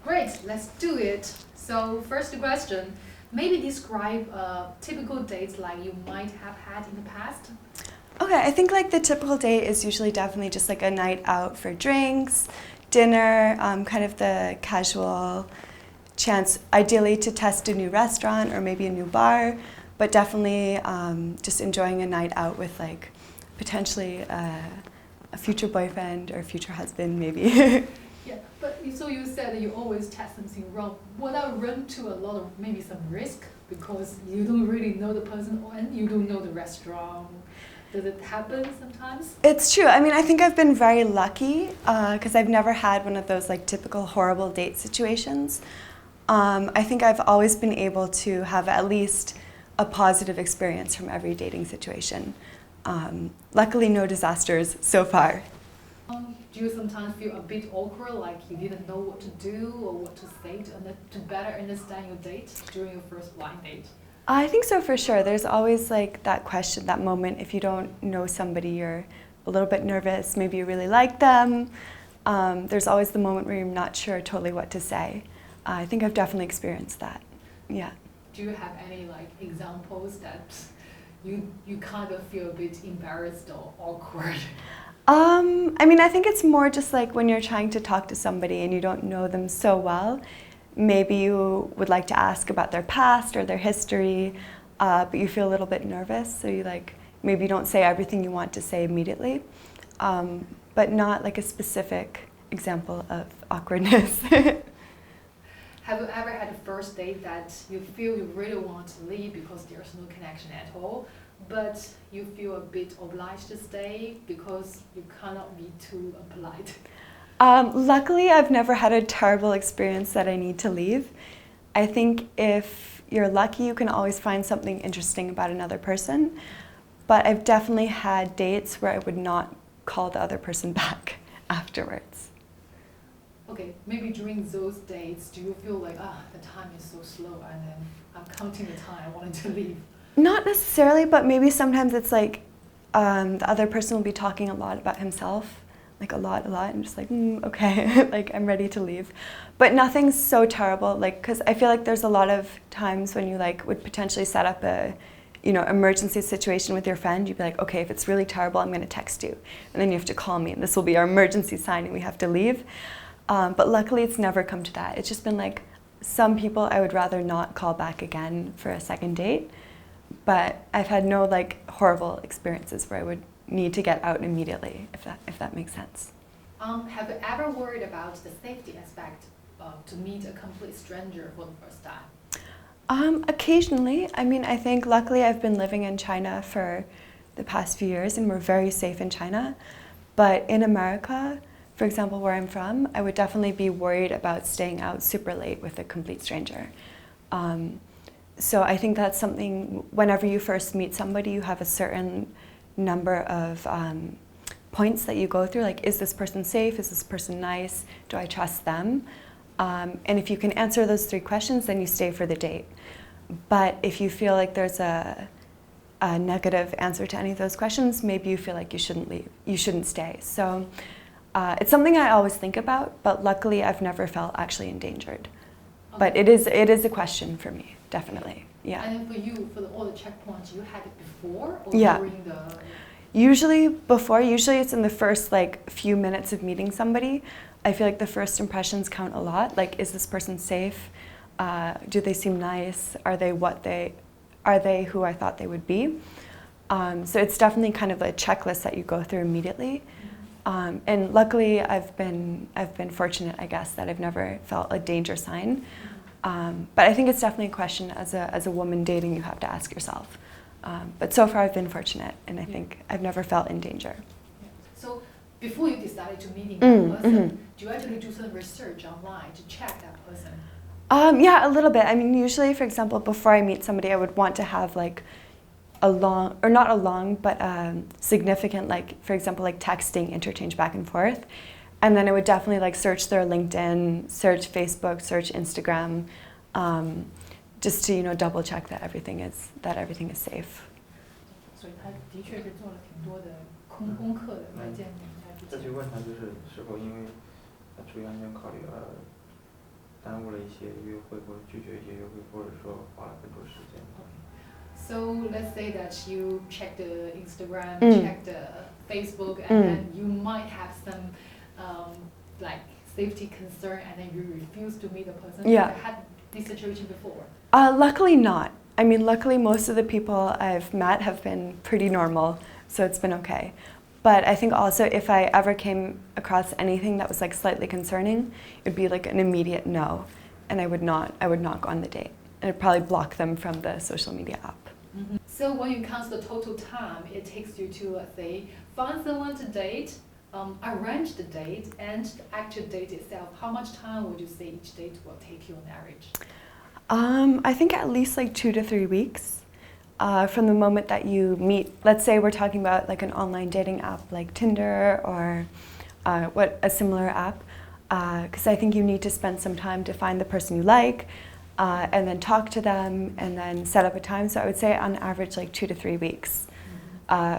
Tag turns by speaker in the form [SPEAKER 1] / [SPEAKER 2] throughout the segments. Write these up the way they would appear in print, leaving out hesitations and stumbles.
[SPEAKER 1] Great, let's do it. So first question, maybe describe typical dates like you might have had in the past.
[SPEAKER 2] Okay, I think like the typical date is usually definitely just like a night out for drinks, dinner, kind of the casual chance, ideally to test a new restaurant or maybe a new bar, but definitely just enjoying a night out with like potentially a future boyfriend or future husband maybe.
[SPEAKER 1] Yeah, but so you said that you always test something wrong. Would that run to a lot of maybe some risk because you don't really know the person and you don't know the restaurant? Does it happen sometimes?
[SPEAKER 2] It's true. I mean, I think I've been very lucky because I've never had one of those like typical horrible date situations. I think I've always been able to have at least a positive experience from every dating situation. Luckily, no disasters so far.
[SPEAKER 1] Do you sometimes feel a bit awkward, like you didn't know what to do or what to say to better understand your date during your first blind date?
[SPEAKER 2] I think so for sure. There's always like that question, that moment, if you don't know somebody, you're a little bit nervous, maybe you really like them. There's always the moment where you're not sure totally what to say. I think I've definitely experienced that, yeah.
[SPEAKER 1] Do you have any like examples that you kind of feel a bit embarrassed or awkward?
[SPEAKER 2] I mean, I think it's more just like when you're trying to talk to somebody and you don't know them so well, maybe you would like to ask about their past or their history, but you feel a little bit nervous, so you like maybe you don't say everything you want to say immediately, but not like a specific example of awkwardness.
[SPEAKER 1] Have you ever had a first date that you feel you really want to leave because there's no connection at all, but you feel a bit obliged to stay because you cannot be too polite?
[SPEAKER 2] Luckily, I've never had a terrible experience that I need to leave. I think if you're lucky, you can always find something interesting about another person, but I've definitely had dates where I would not call the other person back afterwards.
[SPEAKER 1] Okay, maybe during those dates, do you feel like, the time is so slow and then I'm counting the time I wanted to leave?
[SPEAKER 2] Not necessarily, but maybe sometimes it's like the other person will be talking a lot about himself, like a lot, and I'm just like, okay, like I'm ready to leave. But nothing's so terrible, like, because I feel like there's a lot of times when you like would potentially set up a, emergency situation with your friend, you'd be like, okay, if it's really terrible, I'm going to text you. And then you have to call me, and this will be our emergency sign, and we have to leave. But luckily, it's never come to that. It's just been like, some people I would rather not call back again for a second date. But I've had no like horrible experiences where I would need to get out immediately, if that makes sense.
[SPEAKER 1] Have you ever worried about the safety aspect to meet a complete stranger for the first time?
[SPEAKER 2] Occasionally. I mean, I think luckily I've been living in China for the past few years and we're very safe in China. But in America, for example, where I'm from, I would definitely be worried about staying out super late with a complete stranger. So I think that's something, whenever you first meet somebody, you have a certain number of points that you go through, like, is this person safe? Is this person nice? Do I trust them? And if you can answer those 3 questions, then you stay for the date. But if you feel like there's a negative answer to any of those questions, maybe you feel like you shouldn't leave, you shouldn't stay. So it's something I always think about, but luckily I've never felt actually endangered. Okay. But it is a question for me, definitely. Yeah.
[SPEAKER 1] And then for you, for all the checkpoints, you had it before or during the?
[SPEAKER 2] Usually before. Usually it's in the first like few minutes of meeting somebody. I feel like the first impressions count a lot. Like, is this person safe? Do they seem nice? Are they who I thought they would be? So it's definitely kind of a checklist that you go through immediately. And luckily, I've been fortunate, I guess, that I've never felt a danger sign. But I think it's definitely a question as a woman dating you have to ask yourself. But so far, I've been fortunate, and I think I've never felt in danger.
[SPEAKER 1] Yeah. So before you decided to meet that person, do you actually do some research online to check that person?
[SPEAKER 2] Yeah, a little bit. I mean, usually, for example, before I meet somebody, I would want to have like not a long, but significant, like, for example, like texting interchange back and forth. And then I would definitely like search their LinkedIn, search Facebook, search Instagram, just to double check that everything is safe.
[SPEAKER 1] 所以他的确是做了挺多的功课的，来见你。
[SPEAKER 3] 再去问他就是是否因为主要要考虑耽误了一些约会，或者拒绝一些约会，或者说花了更多时间。
[SPEAKER 1] So let's say that you check the Instagram,
[SPEAKER 2] Mm.
[SPEAKER 1] check the Facebook, and
[SPEAKER 2] Mm.
[SPEAKER 1] then you might have some like safety concern, and then you refuse to meet the person.
[SPEAKER 2] Yeah.
[SPEAKER 1] Have you had this situation before?
[SPEAKER 2] Luckily not. I mean, luckily most of the people I've met have been pretty normal, so it's been okay. But I think also if I ever came across anything that was like slightly concerning, it'd be like an immediate no, and I would not go on the date. And I'd probably block them from the social media app.
[SPEAKER 1] Mm-hmm. So when you count the total time it takes you to, let's say, find someone to date, arrange the date, and the actual date itself, how much time would you say each date will take you on average?
[SPEAKER 2] I think at least like 2 to 3 weeks from the moment that you meet. Let's say we're talking about like an online dating app like Tinder or a similar app, because I think you need to spend some time to find the person you like, and then talk to them and then set up a time. So I would say on average like 2 to 3 weeks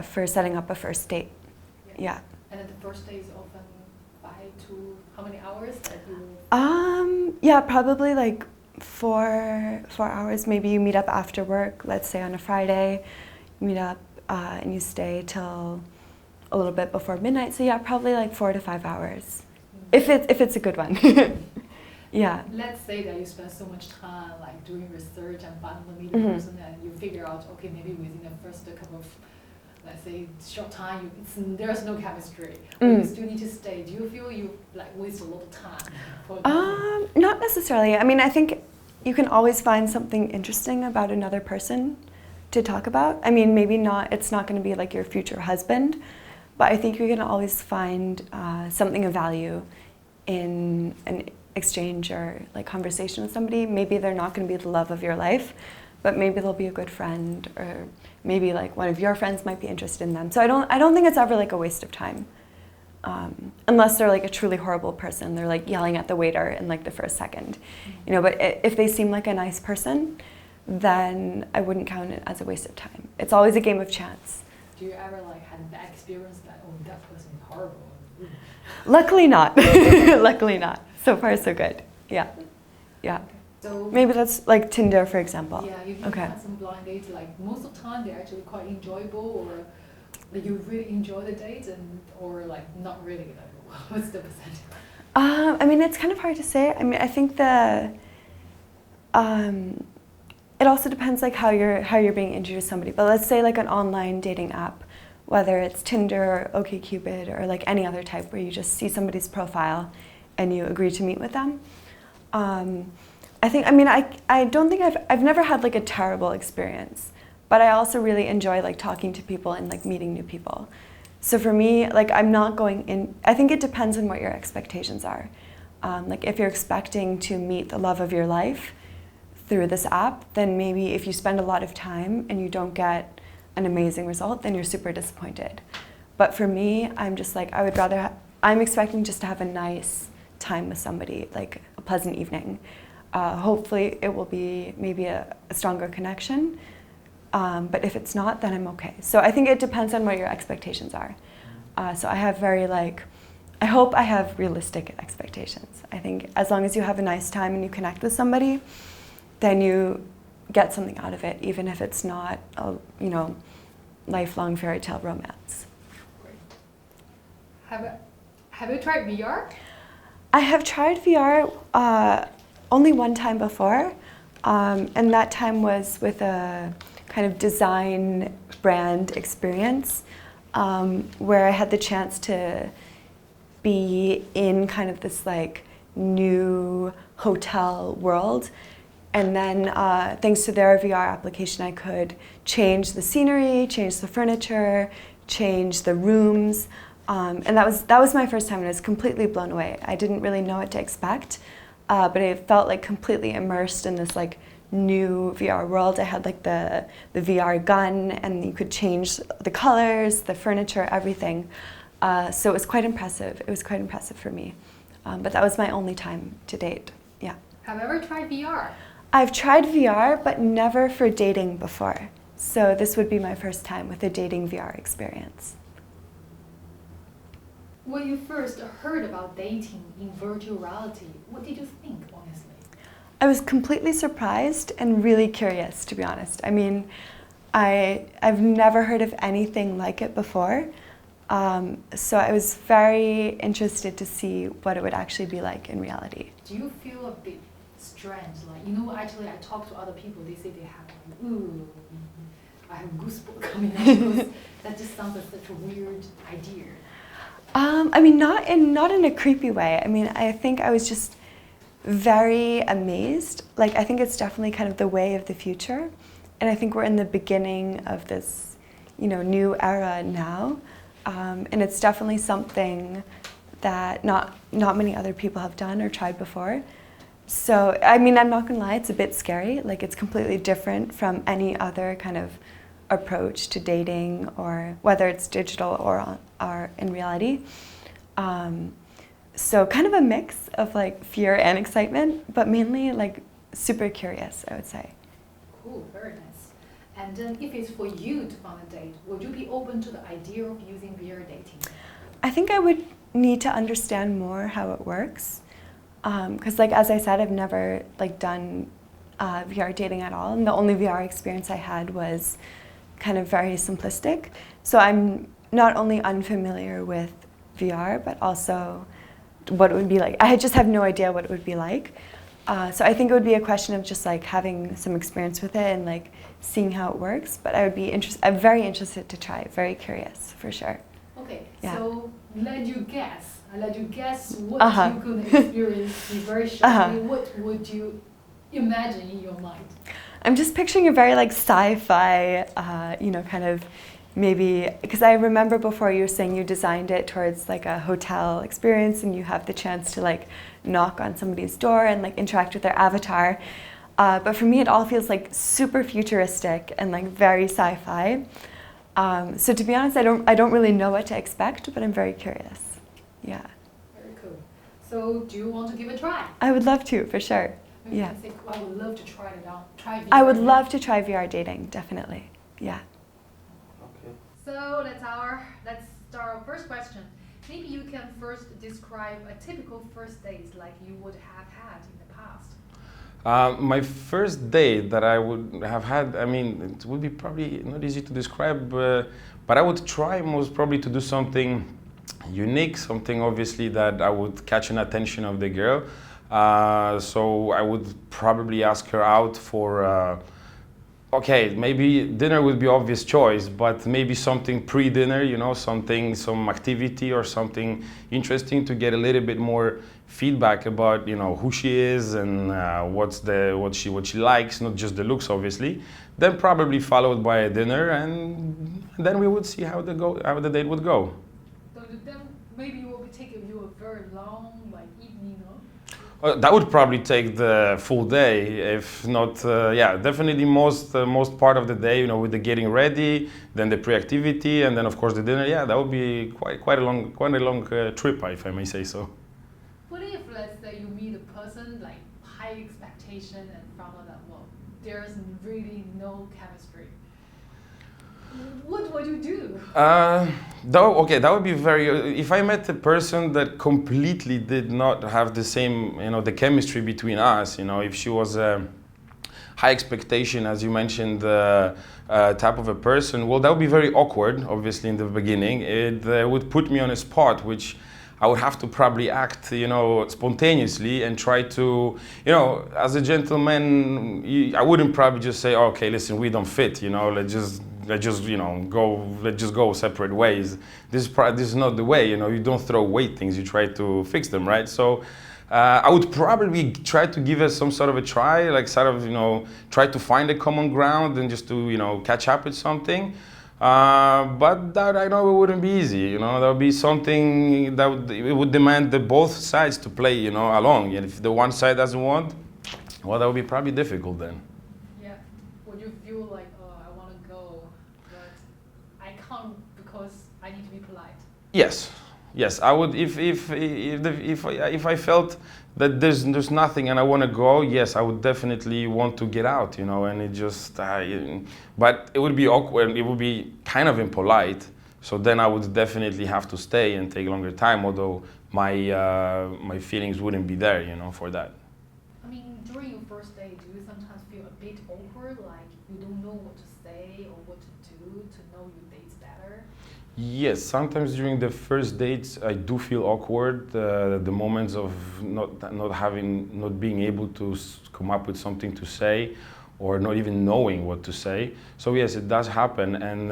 [SPEAKER 2] for setting up a first date. Yeah.
[SPEAKER 1] And then the first day is often 5 to how many hours that you?
[SPEAKER 2] Yeah, probably like 4 hours. Maybe you meet up after work, let's say on a Friday, you meet up and you stay till a little bit before midnight. So yeah, probably like 4 to 5 hours, if it's a good one. Yeah.
[SPEAKER 1] Let's say that you spend so much time like doing research and finding the person, and you figure out, okay, maybe within the first couple of, let's say, short time, there's no chemistry, but you still need to stay. Do you feel you like waste a lot of time?
[SPEAKER 2] Not necessarily. I mean, I think you can always find something interesting about another person to talk about. I mean, maybe not. It's not going to be like your future husband, but I think you can always find something of value in an exchange or like conversation with somebody. Maybe they're not going to be the love of your life, but maybe they'll be a good friend, or maybe like one of your friends might be interested in them. So I don't think it's ever like a waste of time, unless they're like a truly horrible person. They're like yelling at the waiter in like the first second, you know. But if they seem like a nice person, then I wouldn't count it as a waste of time. It's always a game of chance.
[SPEAKER 1] Do you ever like had that experience that, oh, that person is horrible?
[SPEAKER 2] Luckily not. Luckily not. So far so good. Yeah. Yeah.
[SPEAKER 1] So
[SPEAKER 2] maybe that's like Tinder, for example.
[SPEAKER 1] yeah, you had some blind dates, like most of the time they're actually quite enjoyable, or like you really enjoy the date, and or like not really. Like, what's the percentage?
[SPEAKER 2] I mean, it's kind of hard to say. I mean, I think it also depends like how you're being introduced to somebody. But let's say like an online dating app, whether it's Tinder or OkCupid or like any other type where you just see somebody's profile and you agree to meet with them. I don't think I've never had like a terrible experience, but I also really enjoy like talking to people and like meeting new people. So for me, like I'm not going in, I think it depends on what your expectations are. Like if you're expecting to meet the love of your life through this app, then maybe if you spend a lot of time and you don't get an amazing result, then you're super disappointed. But for me, I'm just like, I'm expecting just to have a nice time with somebody, like a pleasant evening. Hopefully it will be maybe a stronger connection, but if it's not, then I'm okay. So I think it depends on what your expectations are. So I hope I have realistic expectations. I think as long as you have a nice time and you connect with somebody, then you get something out of it, even if it's not a, lifelong fairy tale romance.
[SPEAKER 1] Great. Have you tried VR?
[SPEAKER 2] I have tried VR only one time before, and that time was with a kind of design brand experience where I had the chance to be in kind of this like new hotel world. And then thanks to their VR application, I could change the scenery, change the furniture, change the rooms. And that was my first time, and I was completely blown away. I didn't really know what to expect, but I felt like completely immersed in this like new VR world. I had like the VR gun, and you could change the colors, the furniture, everything. So it was quite impressive. It was quite impressive for me. But that was my only time to date. Yeah.
[SPEAKER 1] Have you ever tried VR?
[SPEAKER 2] I've tried VR, but never for dating before. So this would be my first time with a dating VR experience.
[SPEAKER 1] When you first heard about dating in virtual reality, what did you think, honestly?
[SPEAKER 2] I was completely surprised and really curious, to be honest. I mean, I've never heard of anything like it before. So I was very interested to see what it would actually be like in reality.
[SPEAKER 1] Do you feel a bit strange? Like, you know, actually I talk to other people, they say they have like, ooh, I have goosebumps coming out because that just sounds like such a weird idea.
[SPEAKER 2] I mean, not in a creepy way. I mean, I think I was just very amazed. Like, I think it's definitely kind of the way of the future. And I think we're in the beginning of this, you know, new era now. And it's definitely something that not many other people have done or tried before. So, I mean, I'm not gonna lie, it's a bit scary. Like, it's completely different from any other kind of approach to dating, or whether it's digital or in reality. So kind of a mix of like fear and excitement, but mainly like super curious, I would say.
[SPEAKER 1] Cool, very nice. And then if it's for you to find a date, would you be open to the idea of using VR dating?
[SPEAKER 2] I think I would need to understand more how it works. Because like, as I said, I've never like done VR dating at all. And the only VR experience I had was kind of very simplistic. So I'm not only unfamiliar with VR, but also what it would be like. I just have no idea what it would be like. So I think it would be a question of just like having some experience with it and like seeing how it works. But I would be I'm very interested to try it, very curious for sure.
[SPEAKER 1] Okay,
[SPEAKER 2] Yeah.
[SPEAKER 1] So I let you guess what you could experience very shortly. What would you imagine in your mind?
[SPEAKER 2] I'm just picturing a very like sci-fi, you know, kind of maybe, because I remember before you were saying you designed it towards like a hotel experience and you have the chance to like knock on somebody's door and like interact with their avatar. But for me, it all feels like super futuristic and like very sci-fi. So to be honest, I don't really know what to expect, but I'm very curious. Yeah.
[SPEAKER 1] Very cool. So do you want to give it a try?
[SPEAKER 2] I would love to, for sure.
[SPEAKER 1] Maybe
[SPEAKER 2] Yeah.
[SPEAKER 1] you can say, I would love to try it out. Try VR.
[SPEAKER 2] I would love to try VR dating, definitely. Yeah.
[SPEAKER 3] Okay.
[SPEAKER 1] So let's start our first question. Maybe you can first describe a typical first date like you would have had in the past.
[SPEAKER 4] My first date that I would have had, I mean, it would be probably not easy to describe, but I would try most probably to do something unique, something obviously that I would catch an attention of the girl. So I would probably ask her out for, okay, maybe dinner would be obvious choice, but maybe something pre-dinner, you know, some activity or something interesting to get a little bit more feedback about, you know, who she is and what she likes, not just the looks, obviously. Then probably followed by a dinner, and then we would see how the date would go.
[SPEAKER 1] So then maybe it will be taking you a very long like evening, no?
[SPEAKER 4] That would probably take the full day, if not, yeah, definitely most part of the day, you know, with the getting ready, then the pre-activity, and then of course the dinner. Yeah, that would be quite a long trip, if I may say so.
[SPEAKER 1] What if, let's say, you meet a person like high expectation and found out that, well, there's really no chemistry? What would you do?
[SPEAKER 4] That would be very. If I met a person that completely did not have the same, you know, the chemistry between us, you know, if she was a high expectation, as you mentioned, type of a person, well, that would be very awkward. Obviously, in the beginning, it would put me on a spot, which I would have to probably act, you know, spontaneously and try to, you know, as a gentleman, I wouldn't probably just say, okay, listen, we don't fit, you know, let's just you know, go separate ways. This is not the way, you know, you don't throw away things, you try to fix them, right? So I would probably try to give it some sort of a try, like sort of, you know, try to find a common ground and just to, you know, catch up with something. But that I know it wouldn't be easy, you know, that would be something that it would demand both sides to play, you know, along. And if the one side doesn't want, well, that would be probably difficult then.
[SPEAKER 1] Yeah. Would you feel like, oh, I want to go, but I can't because I need to be polite?
[SPEAKER 4] Yes, I would. If I felt that there's nothing and I want to go, yes, I would definitely want to get out, you know. And it just, but it would be awkward. It would be kind of impolite. So then I would definitely have to stay and take longer time. Although my feelings wouldn't be there, you know, for that.
[SPEAKER 1] mean, during your first date, do you sometimes feel a bit awkward, like you don't know what to say or what to do to know your dates better?
[SPEAKER 4] Yes, sometimes during the first dates I do feel awkward. The moments of not being able to come up with something to say, or not even knowing what to say. So yes, it does happen, and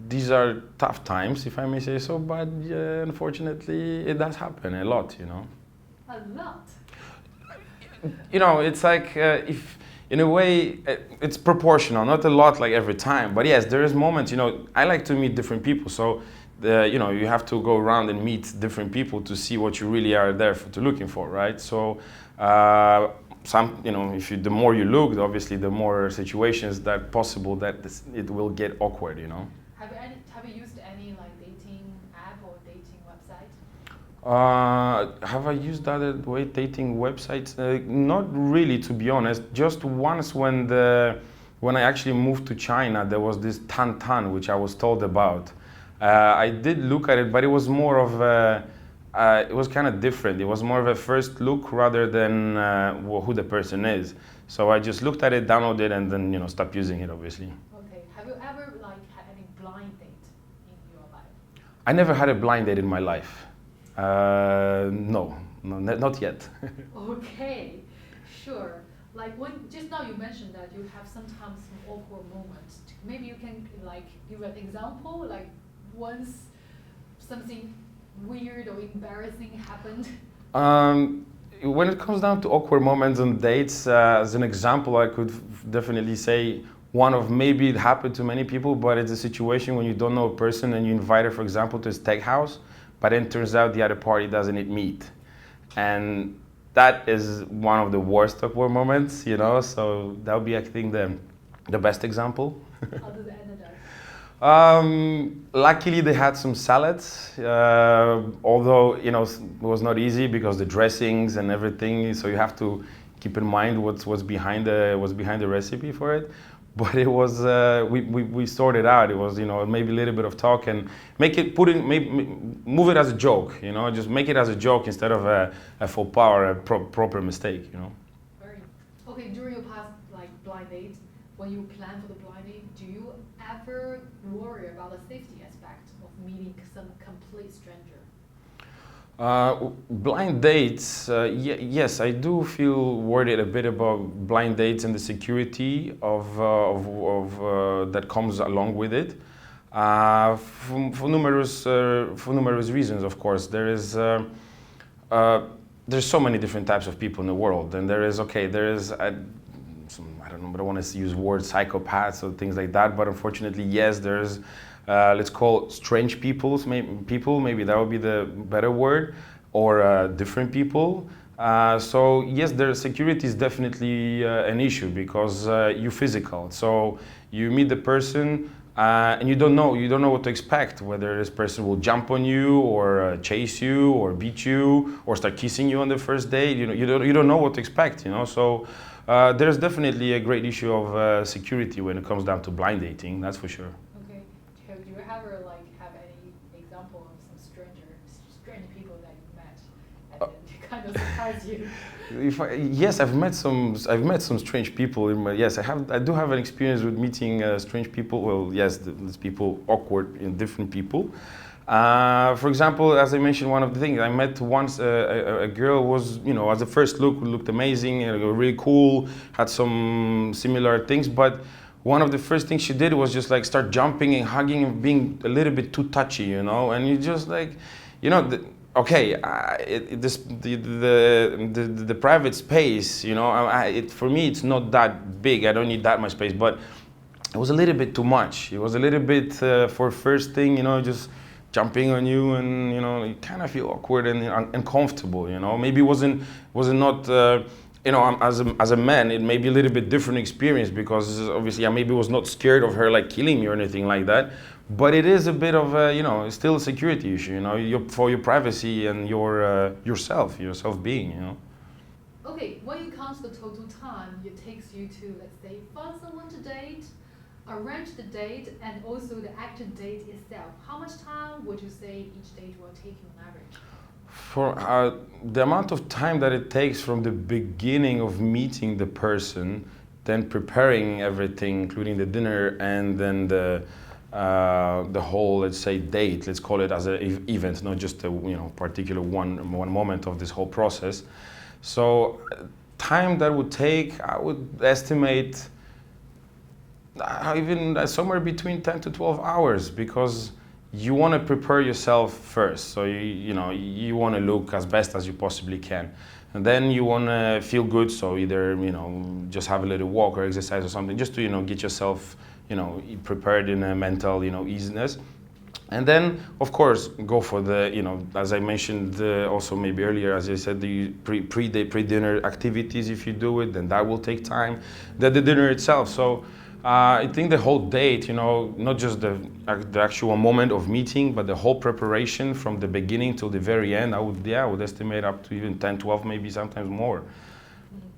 [SPEAKER 4] these are tough times, if I may say so. But unfortunately, it does happen a lot.
[SPEAKER 1] A lot.
[SPEAKER 4] It's like if in a way it's proportional, not a lot like every time, but yes, there is moments. I like to meet different people, so you have to go around and meet different people to see what you really are there to looking for, right? So the more you look, obviously the more situations that possible that it will get awkward.
[SPEAKER 1] Have you used any like dating app or dating website?
[SPEAKER 4] Have I used other dating websites? Not really, to be honest. Just once when I actually moved to China, there was this Tantan which I was told about. I did look at it, but it was more of it was kind of different. It was more of a first look rather than who the person is. So I just looked at it, downloaded, and then stopped using it, obviously.
[SPEAKER 1] Okay. Have you ever like had any blind date in your life?
[SPEAKER 4] I never had a blind date in my life. No, not yet.
[SPEAKER 1] Okay, sure. Like just now you mentioned that you have sometimes some awkward moments. Maybe you can like give an example, like once something weird or embarrassing happened.
[SPEAKER 4] When it comes down to awkward moments on dates, as an example, I could definitely say one of, maybe it happened to many people, but it's a situation when you don't know a person and you invite her, for example, to a steakhouse, but then turns out the other party doesn't eat meat. And that is one of the worst awkward moments, so that would be, I think, the best example.
[SPEAKER 1] How did it end up?
[SPEAKER 4] Luckily, they had some salads, although it was not easy because the dressings and everything. So you have to keep in mind what's behind the recipe for it. But it was we sorted out. It was maybe a little bit of talk and move it as a joke. Just make it as a joke instead of a faux pas or a proper mistake.
[SPEAKER 1] Very. Okay, during your past like blind dates, when you plan for the blind date, do you ever worry about the safety aspect of meeting some complete stranger?
[SPEAKER 4] Blind dates, yes, I do feel worried a bit about blind dates and the security of that comes along with it. For numerous reasons, of course. There's so many different types of people in the world, and there is I don't know, but I want to use words psychopaths or things like that. But unfortunately, yes, there's let's call strange people. Maybe that would be the better word, or different people. So yes, their security is definitely an issue because you're physical. So you meet the person and you don't know what to expect. Whether this person will jump on you or chase you or beat you or start kissing you on the first date. You don't know what to expect. So. There's definitely a great issue of security when it comes down to blind dating, that's for sure.
[SPEAKER 1] Okay. Do you ever have any example of some strange people that you met and then kind of surprised you?
[SPEAKER 4] Yes, I've met some strange people. I do have an experience with meeting strange people. Well, yes, there's people awkward in different people. For example, as I mentioned, one of the things I met once, a girl was, as a first look, looked amazing, really cool, had some similar things, but one of the first things she did was just like start jumping and hugging and being a little bit too touchy, and you just like, the private space, for me it's not that big. I don't need that much space, but it was a little bit too much. It was a little bit for first thing, just jumping on you, and you kind of feel awkward and uncomfortable. Maybe it wasn't not. As a man, it may be a little bit different experience because obviously I maybe was not scared of her like killing me or anything like that. But it is a bit of it's still a security issue. For your privacy and your self-being.
[SPEAKER 1] Okay, when it comes to the total time it takes you to, let's say, find someone to date, arrange the date, and also the actual date itself, how much time would you say each date will take you on average?
[SPEAKER 4] For the amount of time that it takes from the beginning of meeting the person, then preparing everything, including the dinner, and then the whole, let's say, date. Let's call it as an event, not just a particular one moment of this whole process. So, time that would take, I would estimate even somewhere between 10 to 12 hours, because you want to prepare yourself first. So you want to look as best as you possibly can, and then you want to feel good. So either just have a little walk or exercise or something, just to get yourself prepared in a mental easiness. And then, of course, go for the, as I mentioned also maybe earlier, as I said, the pre-dinner activities. If you do it, then that will take time. The dinner itself. So I think the whole date, not just the actual moment of meeting, but the whole preparation from the beginning till the very end, I would estimate up to even 10, 12, maybe sometimes more.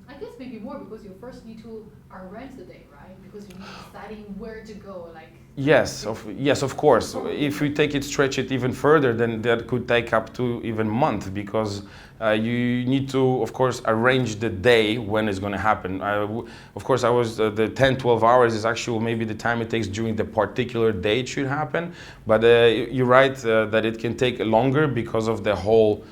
[SPEAKER 1] I guess maybe more, because you first need to arrange the day, right? Because you need deciding where to go, like.
[SPEAKER 4] Yes, of course. If we stretch it even further, then that could take up to even a month, because you need to, of course, arrange the day when it's going to happen. Of course, the 10, 12 hours is actually maybe the time it takes during the particular day it should happen. But you're right that it can take longer because of the whole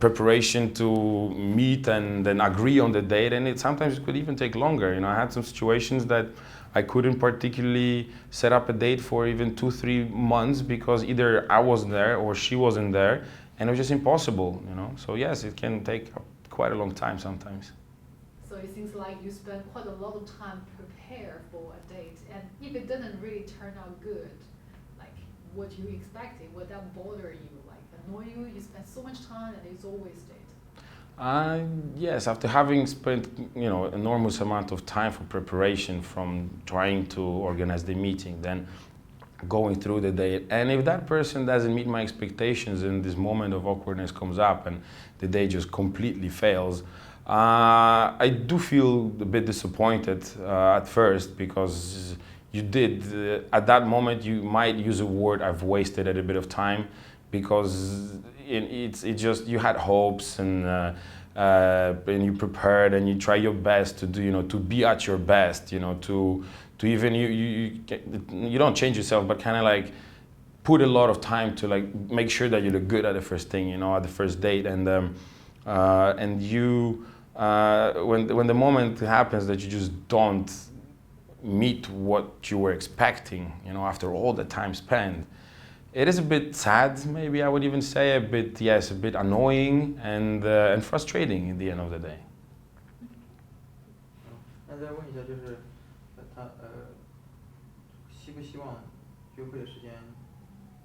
[SPEAKER 4] preparation to meet and then agree on the date, and sometimes it could even take longer. I had some situations that I couldn't particularly set up a date for even 2-3 months, because either I wasn't there or she wasn't there, and it was just impossible. So yes, it can take quite a long time sometimes.
[SPEAKER 1] So it seems like you spend quite a lot of time prepare for a date, and if it doesn't really turn out good, like what you expected, would that bother you, like annoy you? You spend so much time and it's always wasted.
[SPEAKER 4] Yes, after having spent enormous amount of time for preparation, from trying to organize the meeting, then going through the day, and if that person doesn't meet my expectations and this moment of awkwardness comes up and the day just completely fails, I do feel a bit disappointed at first, because you did at that moment you might use a word, I've wasted a bit of time, because it's just you had hopes and you prepared and you try your best to do to be at your best, to even you don't change yourself, but kind of like put a lot of time to like make sure that you look good at the first thing, at the first date, and you when the moment happens that you just don't meet what you were expecting, after all the time spent. It is a bit sad, maybe I would even say, a bit annoying and frustrating in the end of the day.
[SPEAKER 3] 那再问一下，就是他希不希望约会的时间、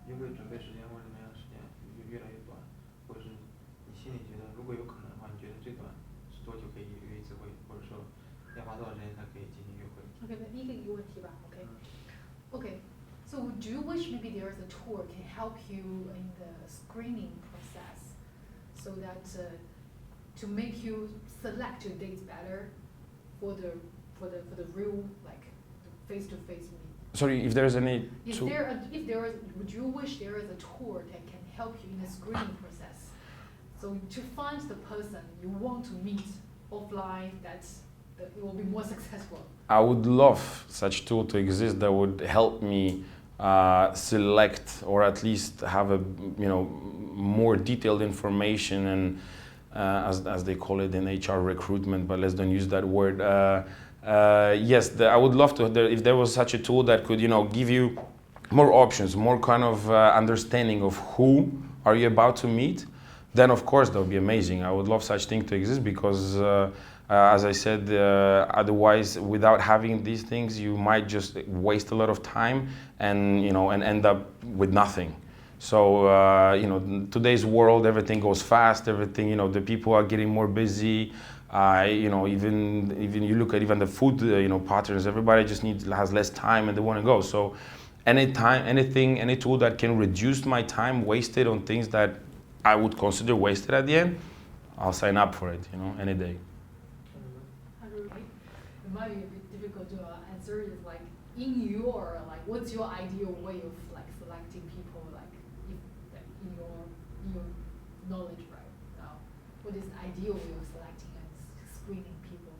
[SPEAKER 3] 约会准备时间或者怎么样的时间越来越短，或者是你心里觉得如果有可能的话，你觉得最短是多久可以约一次会，或者说要花多少时间才可以进行约会
[SPEAKER 1] OK， 第一个问题吧 OK。So do you wish maybe there is a tool can help you in the screening process, so that to make you select your dates better for the real, like face-to-face meeting?
[SPEAKER 4] Sorry, if there's any tool.
[SPEAKER 1] Would you wish there is a tool that can help you in the screening process? So to find the person you want to meet offline, that it will be more successful.
[SPEAKER 4] I would love such tool to exist that would help me select, or at least have a more detailed information, and as they call it in HR recruitment, but let's don't use that word. Yes, I would love to, if there was such a tool that could give you more options, more kind of understanding of who are you about to meet, then of course that would be amazing. I would love such thing to exist, because as I said, otherwise, without having these things, you might just waste a lot of time and end up with nothing. So today's world, everything goes fast. Everything, the people are getting more busy. Even you look at even the food, patterns. Everybody just has less time and they want to go. So, any tool that can reduce my time wasted on things that I would consider wasted at the end, I'll sign up for it. Any day.
[SPEAKER 1] It might be a bit difficult to answer. Is like what's your ideal way of like selecting people, like in your knowledge, right? What is the ideal way of selecting and screening people?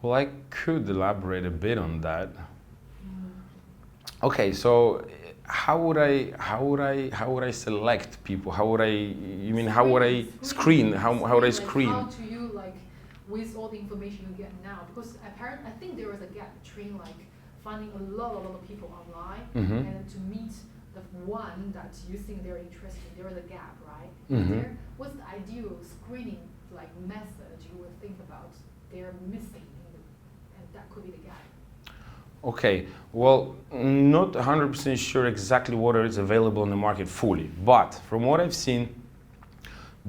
[SPEAKER 4] Well, I could elaborate a bit on that. Okay, so how would I select people? How would I screen? How would I screen?
[SPEAKER 1] How do you like with all the information you get now? Because apparently, I think there is a gap between like finding a lot of people online and to meet the one that you think they're interesting. There is a gap, right? What's the ideal screening like method you would think about? They're missing, and that could be the gap.
[SPEAKER 4] Okay, well, not 100% sure exactly what is available in the market fully, but from what I've seen,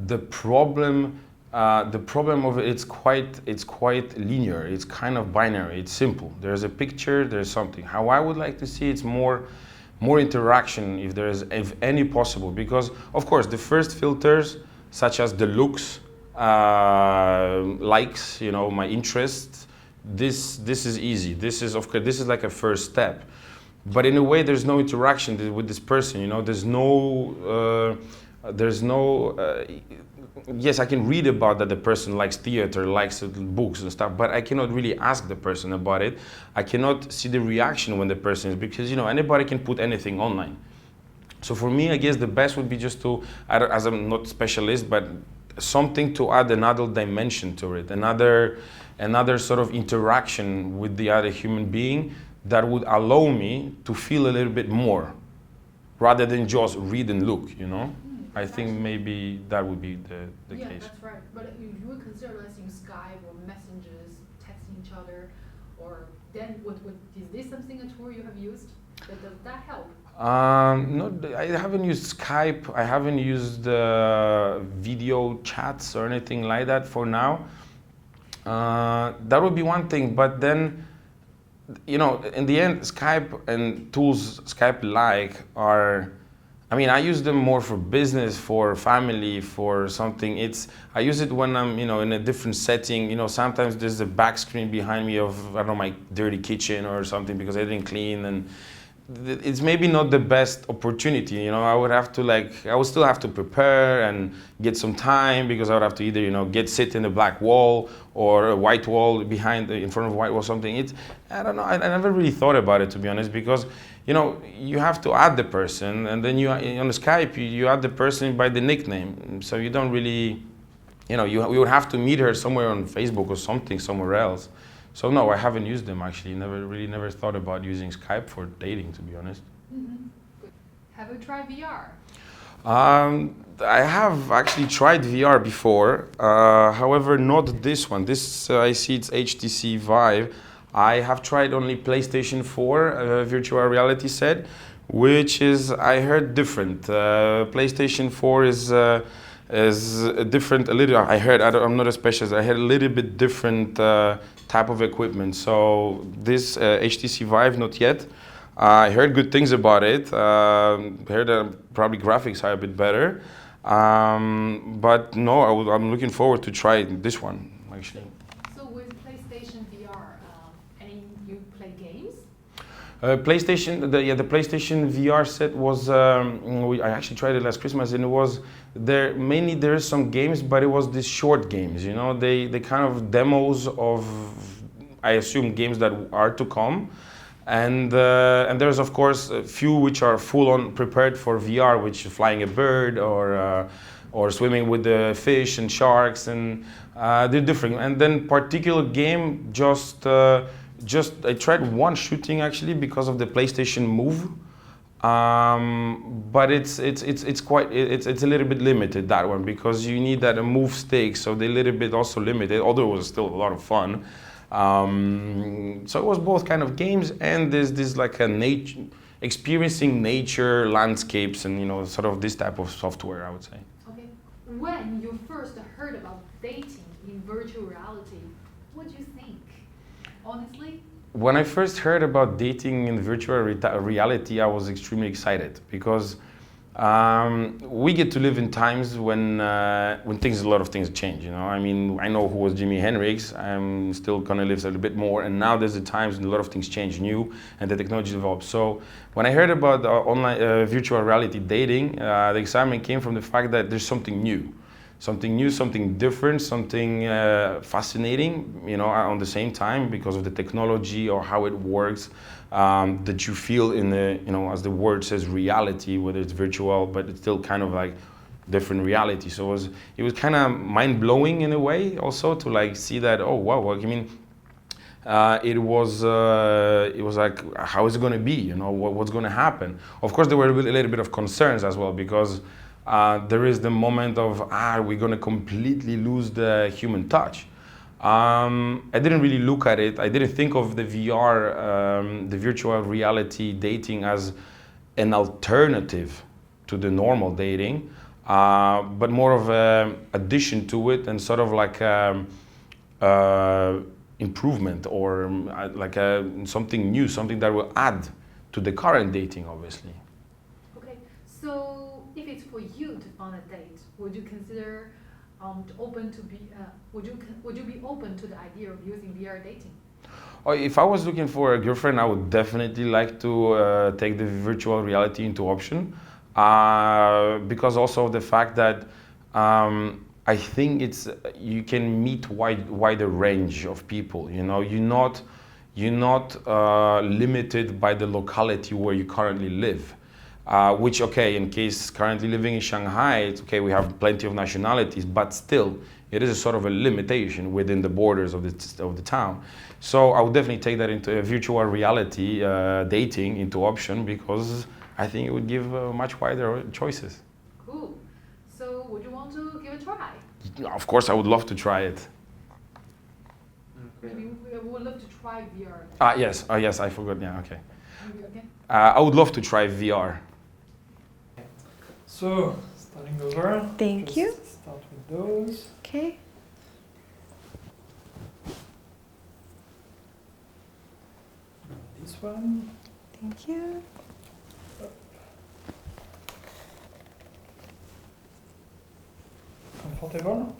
[SPEAKER 4] the problem of it, it's quite linear. It's kind of binary. It's simple. There's a picture. There's something. How I would like to see it's more interaction if any possible, because of course the first filters such as the looks, likes, my interests. This is easy. This is like a first step, but in a way there's no interaction with this person. There's no. Yes, I can read about that the person likes theater, likes books and stuff, but I cannot really ask the person about it. I cannot see the reaction when the person is, because anybody can put anything online. So for me, I guess the best would be just to, as I'm not specialist, but something to add another dimension to it, another sort of interaction with the other human being that would allow me to feel a little bit more, rather than just read and look, I think maybe that would be the case.
[SPEAKER 1] Yeah, that's right. But you would consider using Skype or messengers, texting each other, or then is this something, a tool you have used? Does that help?
[SPEAKER 4] No, I haven't used Skype. I haven't used video chats or anything like that for now. That would be one thing, but then, in the end, Skype and tools Skype-like are, I use them more for business, for family, for something. I use it when I'm, in a different setting. Sometimes there's a back screen behind me of, I don't know, my dirty kitchen or something because I didn't clean, and it's maybe not the best opportunity. I would still have to prepare and get some time, because I would have to either, sit in a black wall or a white wall in front of a white wall, something. I don't know, I never really thought about it, to be honest, because, you have to add the person, and then on Skype, you add the person by the nickname. So you don't really, you would have to meet her somewhere on Facebook or something, somewhere else. So no, I haven't used them actually. Never thought about using Skype for dating, to be honest.
[SPEAKER 1] Good. Have you tried VR?
[SPEAKER 4] I have actually tried VR before. However, not this one. This I see it's HTC Vive. I have tried only PlayStation 4 virtual reality set, which is, I heard, different. PlayStation 4 is different a little. I'm not a specialist. I had a little bit different type of equipment. So this HTC Vive, not yet. I heard good things about it. Heard probably graphics are a bit better. But no, I'm looking forward to try this one actually.
[SPEAKER 1] So with PlayStation VR, you play games?
[SPEAKER 4] The PlayStation VR set was, I actually tried it last Christmas, and it was, mainly there is some games, but it was these short games, they kind of demos of, I assume, games that are to come. And there's of course a few which are full on prepared for VR, which is flying a bird or swimming with the fish and sharks, and they're different. And then particular game, just I tried one shooting actually because of the PlayStation Move, but it's a little bit limited, that one, because you need that move stick, so they're a little bit also limited. Although it was still a lot of fun. So it was both kind of games, and there's this like a experiencing nature, landscapes, and sort of this type of software, I would say.
[SPEAKER 1] Okay. When you first heard about dating in virtual reality, what do you think? Honestly?
[SPEAKER 4] When I first heard about dating in virtual reality, I was extremely excited, because We get to live in times when a lot of things change. You know, I mean, I know who was Jimi Hendrix. I'm still gonna live a little bit more, and now there's the times when a lot of things change new, and the technology develops. So when I heard about online virtual reality dating, the excitement came from the fact that there's something new, something different, something fascinating. You know, on the same time because of the technology or how it works. That you feel in the, you know, as the word says, reality, whether it's virtual, but it's still kind of like different reality. So it was kind of mind blowing in a way, also to like see that. Oh wow! I mean, it was like, how is it going to be? You know, what's going to happen? Of course, there were a little bit of concerns as well because there is the moment of we're going to completely lose the human touch. I didn't really look at it. I didn't think of the VR, the virtual reality dating as an alternative to the normal dating, but more of an addition to it and sort of like improvement or like something new, something that will add to the current dating, obviously.
[SPEAKER 1] Okay, so if it's for you to find a date, would you consider open to be? Would you be open to the idea of using VR dating?
[SPEAKER 4] If I was looking for a girlfriend, I would definitely like to take the virtual reality into option, because also of the fact that I think you can meet wider range of people. You know, you're not limited by the locality where you currently live. Which, okay, in case currently living in Shanghai, it's okay, we have plenty of nationalities, but still, it is a sort of a limitation within the borders of the town. So I would definitely take that into a virtual reality dating into option because I think it would give much wider choices.
[SPEAKER 1] Cool. So would you want to give it a try?
[SPEAKER 4] Of course, I would love to try it.
[SPEAKER 1] I mean, we would love to try VR.
[SPEAKER 4] Yes, yes, I forgot, yeah, okay.
[SPEAKER 1] Okay.
[SPEAKER 4] I would love to try VR.
[SPEAKER 5] So, starting over.
[SPEAKER 2] Thank you.
[SPEAKER 5] Start with those.
[SPEAKER 2] Okay.
[SPEAKER 5] This one.
[SPEAKER 2] Thank you.
[SPEAKER 5] Comfortable?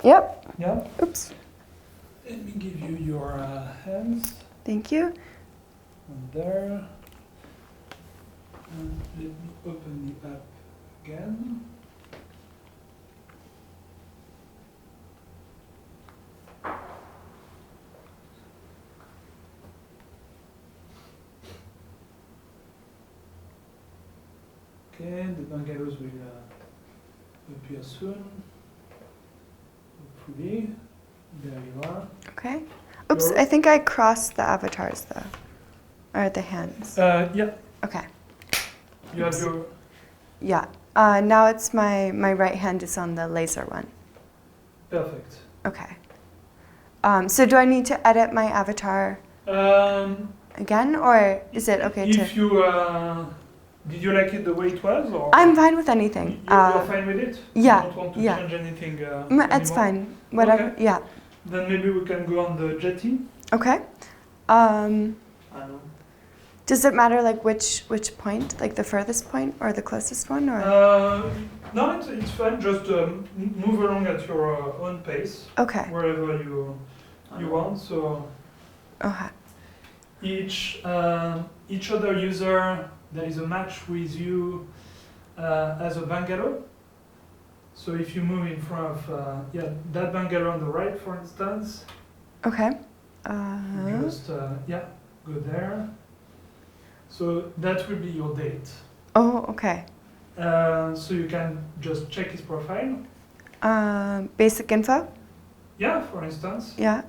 [SPEAKER 2] Yep.
[SPEAKER 5] Yeah.
[SPEAKER 2] Oops.
[SPEAKER 5] Let me give you your hands.
[SPEAKER 2] Thank you.
[SPEAKER 5] And there. And let me open the app again. Okay, the bungalows will appear soon. Hopefully. There you are.
[SPEAKER 2] Okay. Oops, I think I crossed the avatars though. Or the hands.
[SPEAKER 5] Yeah.
[SPEAKER 2] Okay.
[SPEAKER 5] You have your.
[SPEAKER 2] Yeah. Now it's my right hand is on the laser one.
[SPEAKER 5] Perfect.
[SPEAKER 2] Okay. So do I need to edit my avatar again, or is it okay to?
[SPEAKER 5] If you did you like it the way it was, or
[SPEAKER 2] I'm fine with anything.
[SPEAKER 5] You're fine with it.
[SPEAKER 2] Yeah.
[SPEAKER 5] You don't want to
[SPEAKER 2] Yeah.
[SPEAKER 5] change anything.
[SPEAKER 2] It's
[SPEAKER 5] anymore?
[SPEAKER 2] fine. Whatever.
[SPEAKER 5] Okay.
[SPEAKER 2] Yeah.
[SPEAKER 5] Then maybe we can go on the jetty.
[SPEAKER 2] Okay. Does it matter like which point, like the furthest point or the closest one, or?
[SPEAKER 5] No, it's fine. Just move along at your own pace,
[SPEAKER 2] Okay.
[SPEAKER 5] wherever you want. So
[SPEAKER 2] Okay.
[SPEAKER 5] each other user that is a match with you as a bungalow. So if you move in front of that bungalow on the right, for instance,
[SPEAKER 2] Okay.
[SPEAKER 5] just go there. So that will be your date.
[SPEAKER 2] Oh, okay.
[SPEAKER 5] So you can just check his profile.
[SPEAKER 2] Basic info.
[SPEAKER 5] Yeah, for instance.
[SPEAKER 2] Yeah.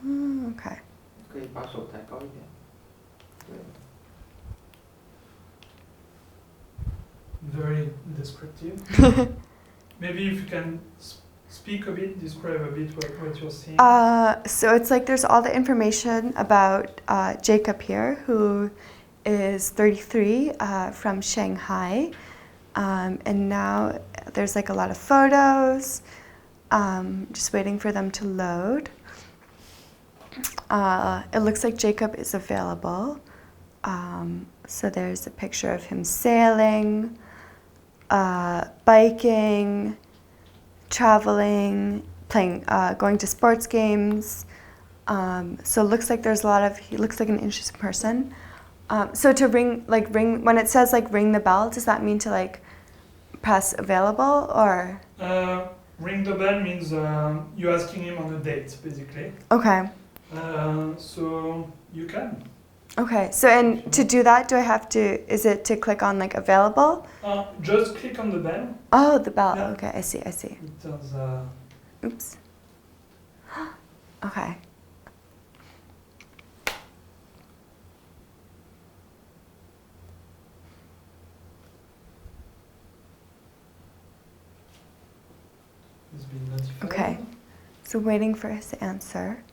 [SPEAKER 2] Okay.
[SPEAKER 3] 可以把手抬高一点。对。
[SPEAKER 5] Very descriptive. Maybe if you can speak a bit, describe a bit what you're seeing.
[SPEAKER 2] So it's like there's all the information about Jacob here, who is 33 from Shanghai. And now there's like a lot of photos, just waiting for them to load. It looks like Jacob is available. So there's a picture of him sailing, biking, traveling, playing, going to sports games. So it looks like there's a lot of, he looks like an interesting person. So to ring, when it says like ring the bell, does that mean to like press available or?
[SPEAKER 5] Ring the bell means you're asking him on a date, basically.
[SPEAKER 2] Okay.
[SPEAKER 5] So you can.
[SPEAKER 2] Okay, so and to do that, do I have to, is it to click on like available?
[SPEAKER 5] Just click on the bell.
[SPEAKER 2] Oh, the bell,
[SPEAKER 5] Yeah.
[SPEAKER 2] okay, I see.
[SPEAKER 5] It tells,
[SPEAKER 2] Oops. Okay.
[SPEAKER 5] it's been notified.
[SPEAKER 2] Okay. So waiting for his answer.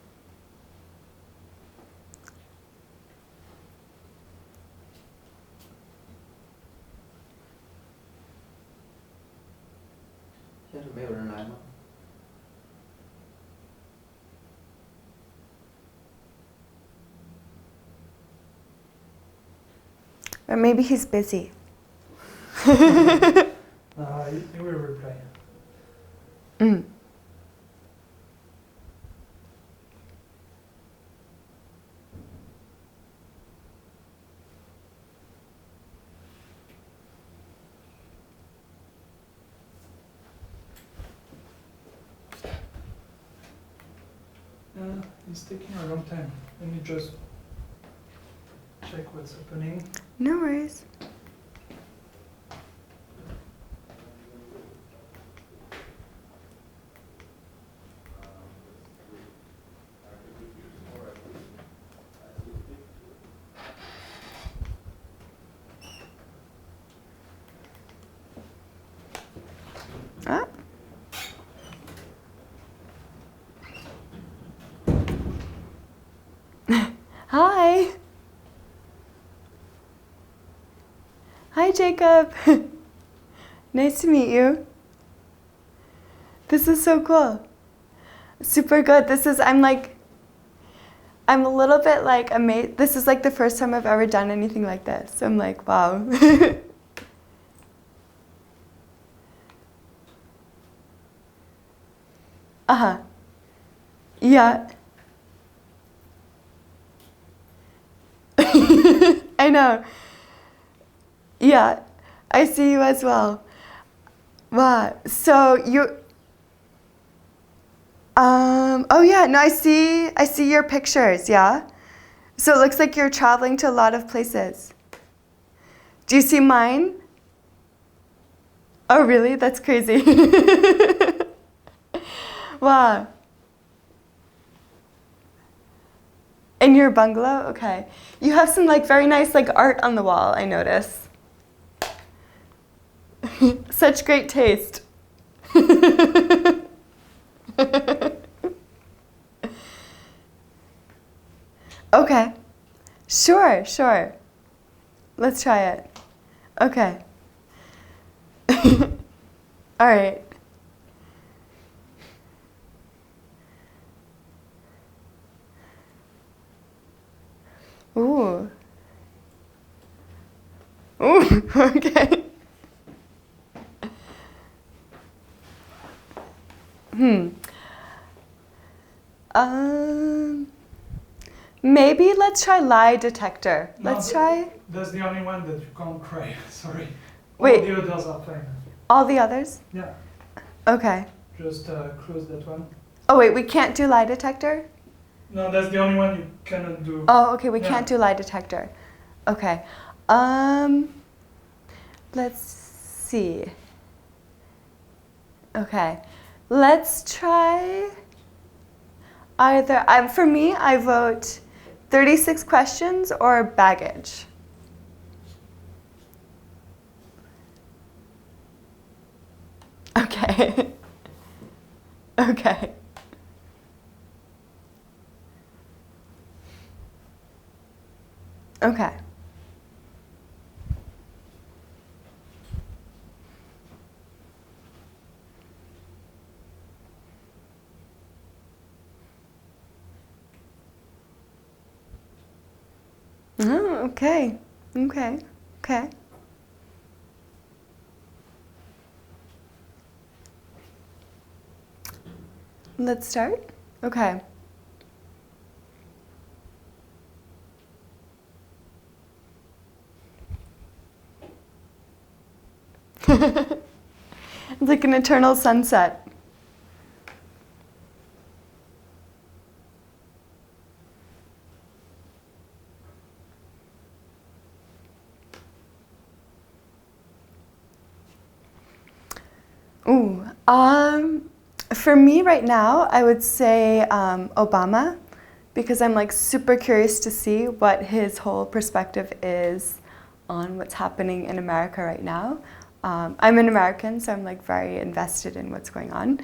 [SPEAKER 2] Or maybe he's busy.
[SPEAKER 5] He will reply.
[SPEAKER 2] Mm.
[SPEAKER 5] It's taking a long time. Let me just check what's happening.
[SPEAKER 2] No worries. Ah. Hi. Hi, Jacob. Nice to meet you. This is so cool. Super good. I'm a little bit like amazed. This is like the first time I've ever done anything like this. So I'm like, wow. Uh-huh. Yeah. I know. Yeah, I see you as well. Wow. So you. Oh yeah. No, I see your pictures. Yeah. So it looks like you're traveling to a lot of places. Do you see mine? Oh really? That's crazy. Wow. In your bungalow? Okay. You have some like very nice like art on the wall, I notice. Such great taste. Okay. Sure. Let's try it. Okay. All right. Ooh. Ooh, okay. Maybe let's try lie detector. Let's try.
[SPEAKER 5] That's the only one that you can't cry. Sorry.
[SPEAKER 2] Wait.
[SPEAKER 5] All the others are fine.
[SPEAKER 2] All the others?
[SPEAKER 5] Yeah.
[SPEAKER 2] Okay.
[SPEAKER 5] Just close that one.
[SPEAKER 2] Oh wait, we can't do lie detector?
[SPEAKER 5] No, that's the only one you cannot do.
[SPEAKER 2] Oh, okay, we
[SPEAKER 5] Yeah.
[SPEAKER 2] can't do lie detector. Okay. Let's see. Okay. Let's try either, for me, I vote 36 questions or baggage. Okay. Okay. Okay. Oh, Okay. Okay. Okay. Let's start. Okay. It's like an eternal sunset. Ooh, for me right now, I would say Obama, because I'm like super curious to see what his whole perspective is on what's happening in America right now. I'm an American, so I'm like very invested in what's going on.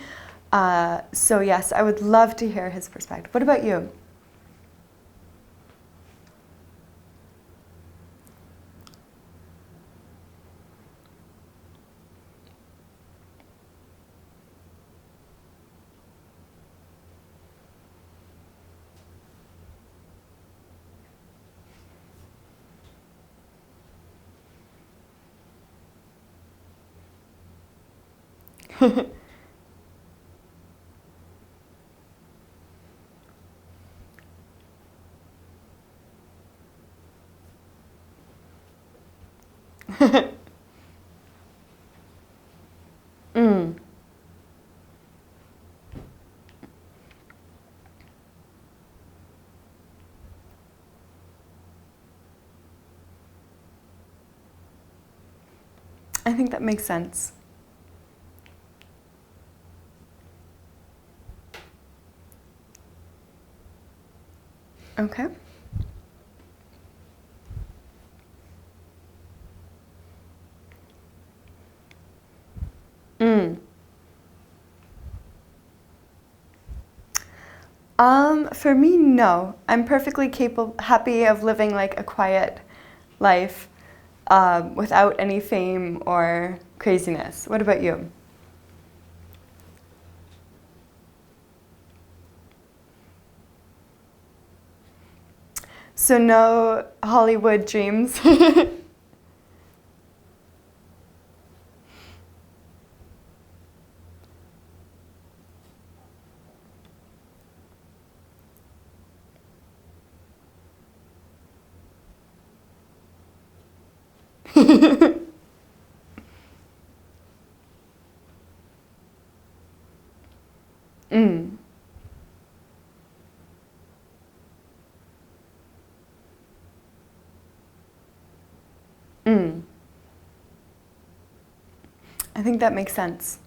[SPEAKER 2] So yes, I would love to hear his perspective. What about you? Mm. I think that makes sense. Okay. Mm. For me, no. I'm perfectly happy of living like a quiet life without any fame or craziness. What about you? So no Hollywood dreams. Mm. Mm. I think that makes sense.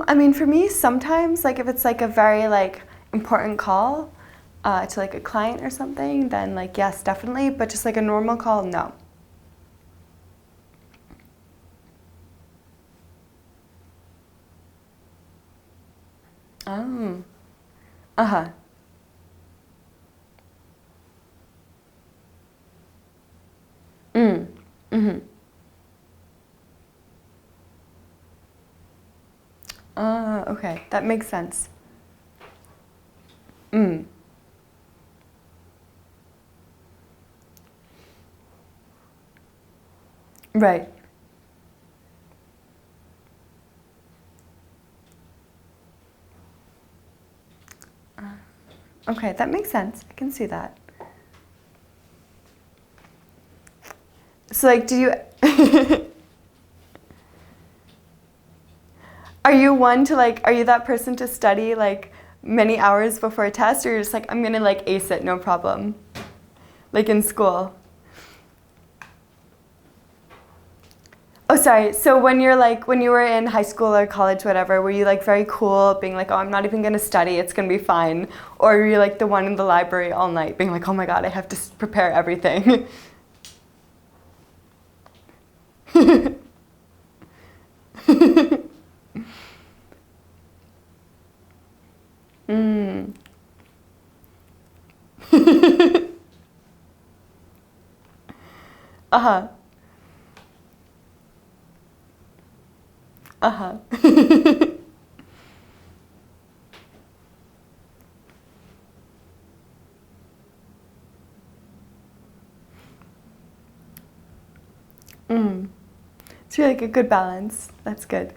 [SPEAKER 2] I mean, for me, sometimes, like if it's like a very like important call to like a client or something, then like yes, definitely. But just like a normal call, no. Oh. Uh-huh. Mm. Mm-hmm. Okay, that makes sense. Mm. Right. Okay, that makes sense. I can see that. So like, do you are you one to like, are you that person to study like many hours before a test, or you're just like, I'm gonna like ace it, no problem? Like in school. Oh, sorry. So when you're like, when you were in high school or college, whatever, were you like very cool, being like, oh, I'm not even gonna study, it's gonna be fine? Or were you like the one in the library all night, being like, oh my God, I have to prepare everything? Mm. Uh-huh. Uh-huh. It's really like a good balance. That's good.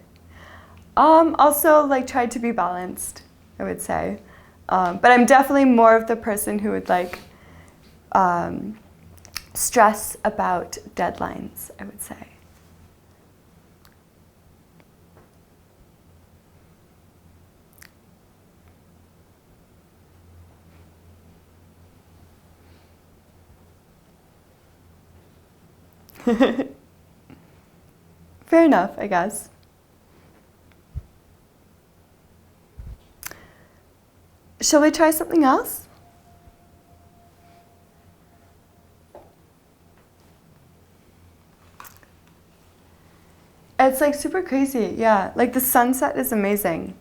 [SPEAKER 2] Also, like, try to be balanced, I would say. But I'm definitely more of the person who would like stress about deadlines, I would say. Fair enough, I guess. Shall we try something else? It's like super crazy, yeah. Like the sunset is amazing.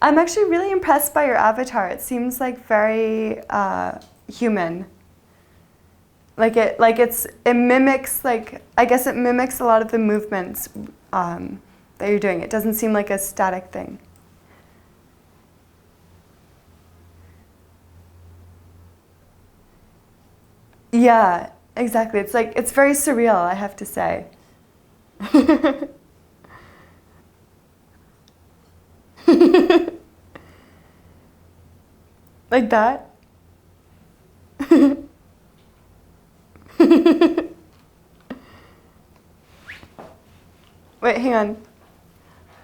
[SPEAKER 2] I'm actually really impressed by your avatar. It seems like very human. It mimics, like, I guess it mimics a lot of the movements that you're doing. It doesn't seem like a static thing. Yeah, exactly. It's like, it's very surreal, I have to say. Like that? Wait, hang on.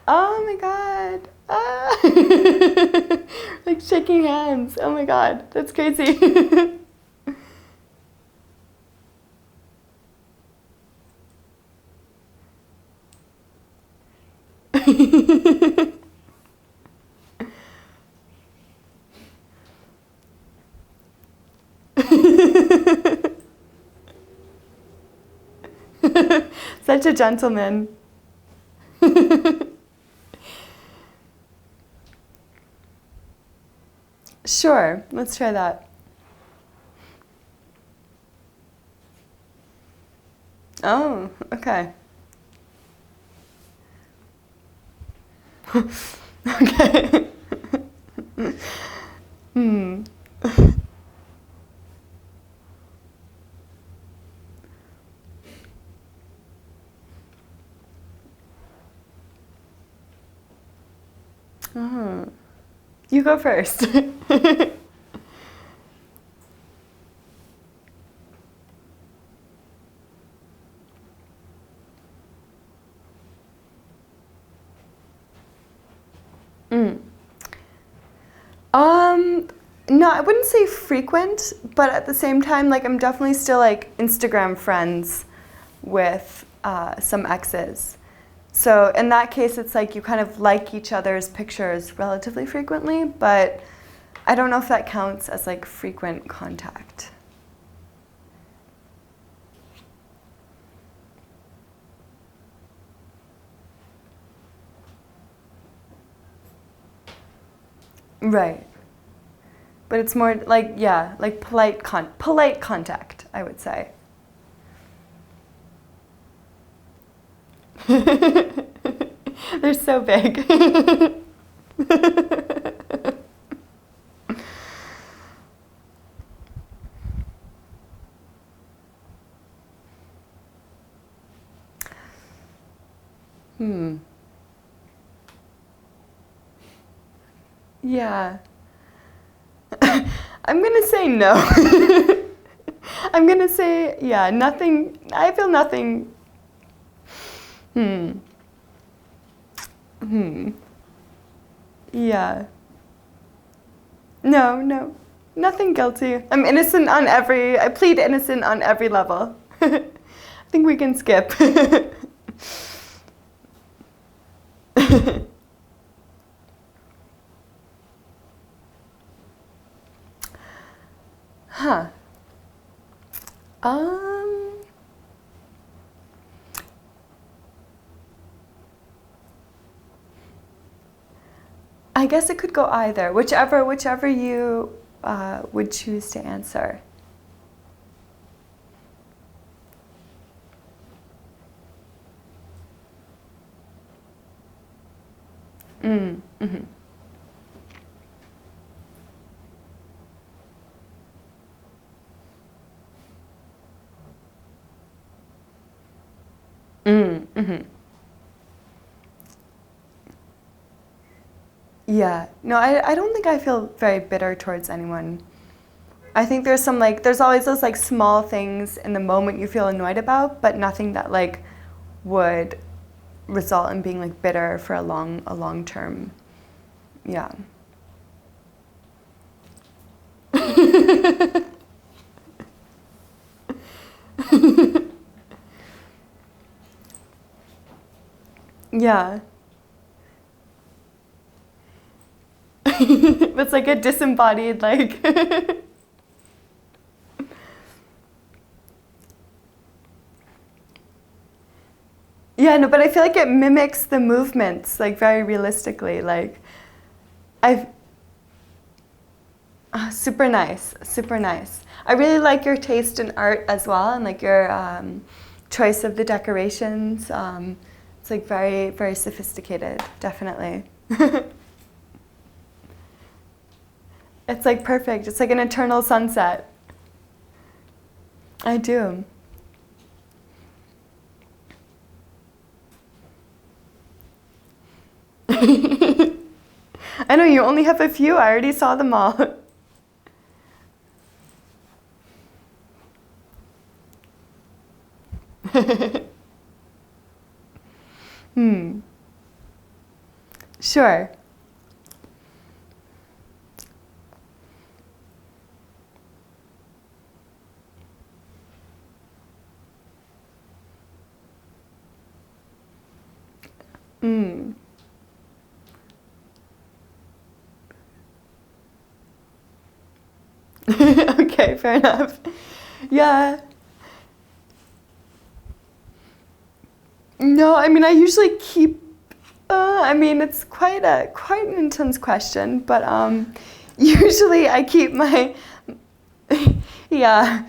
[SPEAKER 2] Oh my god. Ah. Like shaking hands. Oh my god, that's crazy. Such a gentleman. Sure, let's try that. Oh, okay. Okay. Hmm. Oh. You go first. Mm. No, I wouldn't say frequent, but at the same time, like, I'm definitely still like Instagram friends with some exes. So in that case, it's like you kind of like each other's pictures relatively frequently, but I don't know if that counts as like frequent contact. Right. But it's more like, yeah, like polite contact, I would say. They're so big. Yeah. I'm gonna say no. I'm gonna say, yeah, nothing. I feel nothing. Yeah. No. Nothing guilty. I'm innocent on I plead innocent on every level. I think we can skip. Huh. I guess it could go either, whichever you would choose to answer. Mm-hmm. Mm-hmm. Yeah, no, I don't think I feel very bitter towards anyone. I think there's always those like small things in the moment you feel annoyed about, but nothing that like would result in being like bitter for a long term. Yeah. Yeah. It's like a disembodied like Yeah, no, but I feel like it mimics the movements like very realistically. Like super nice, super nice. I really like your taste in art as well, and like your choice of the decorations. It's like very, very sophisticated, definitely. It's like perfect. It's like an eternal sunset. I do. I know you only have a few. I already saw them all. Sure. Okay, fair enough. Yeah. No, I mean, I usually keep, I mean, it's quite an intense question, but usually I keep my, yeah.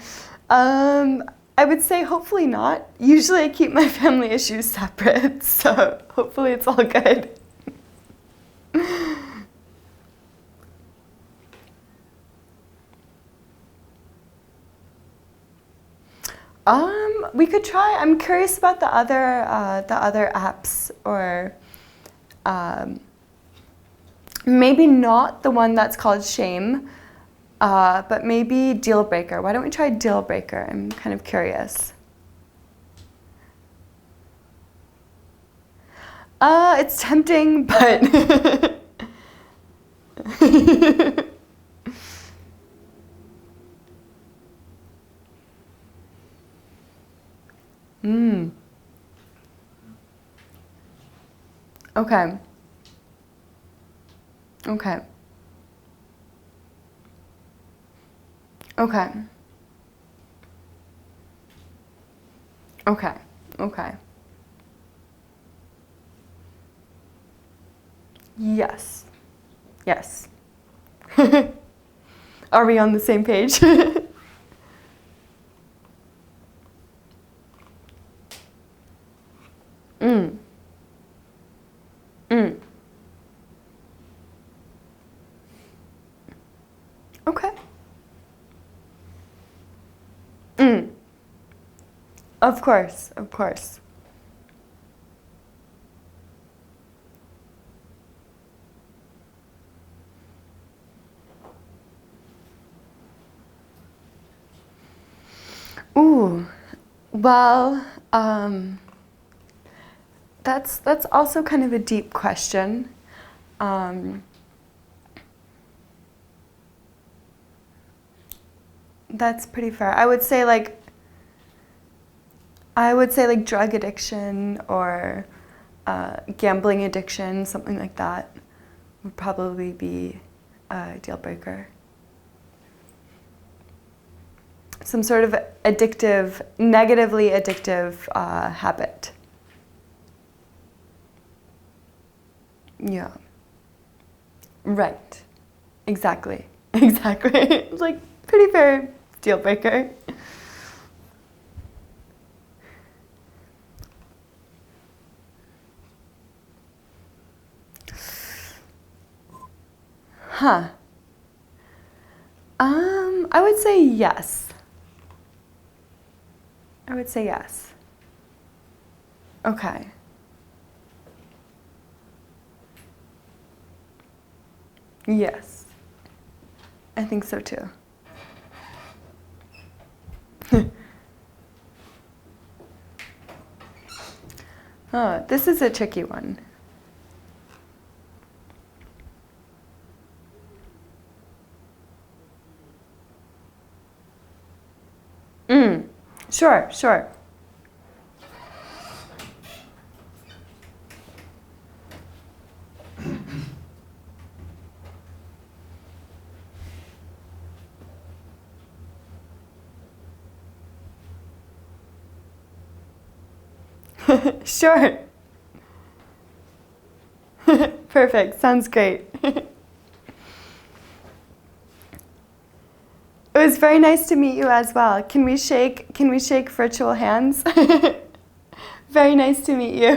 [SPEAKER 2] I would say hopefully not. Usually I keep my family issues separate, so hopefully it's all good. We could try. I'm curious about the other apps, or maybe not the one that's called Shame, but maybe Deal Breaker. Why don't we try Deal Breaker? I'm kind of curious. It's tempting, but Okay. Okay. Okay. Okay. Okay. Yes. Yes. Are we on the same page? Okay. Of course, of course. Ooh, well, that's also kind of a deep question. That's pretty fair. I would say like drug addiction or gambling addiction, something like that, would probably be a deal breaker. Some sort of addictive, negatively addictive habit. Yeah. Right. Exactly. Exactly. It's like pretty fair deal breaker. Huh. I would say yes. I would say yes. Okay. Yes. I think so too. Oh, this is a tricky one. Sure, sure. Sure. Perfect. Sounds great. It was very nice to meet you as well. Can we shake virtual hands? Very nice to meet you.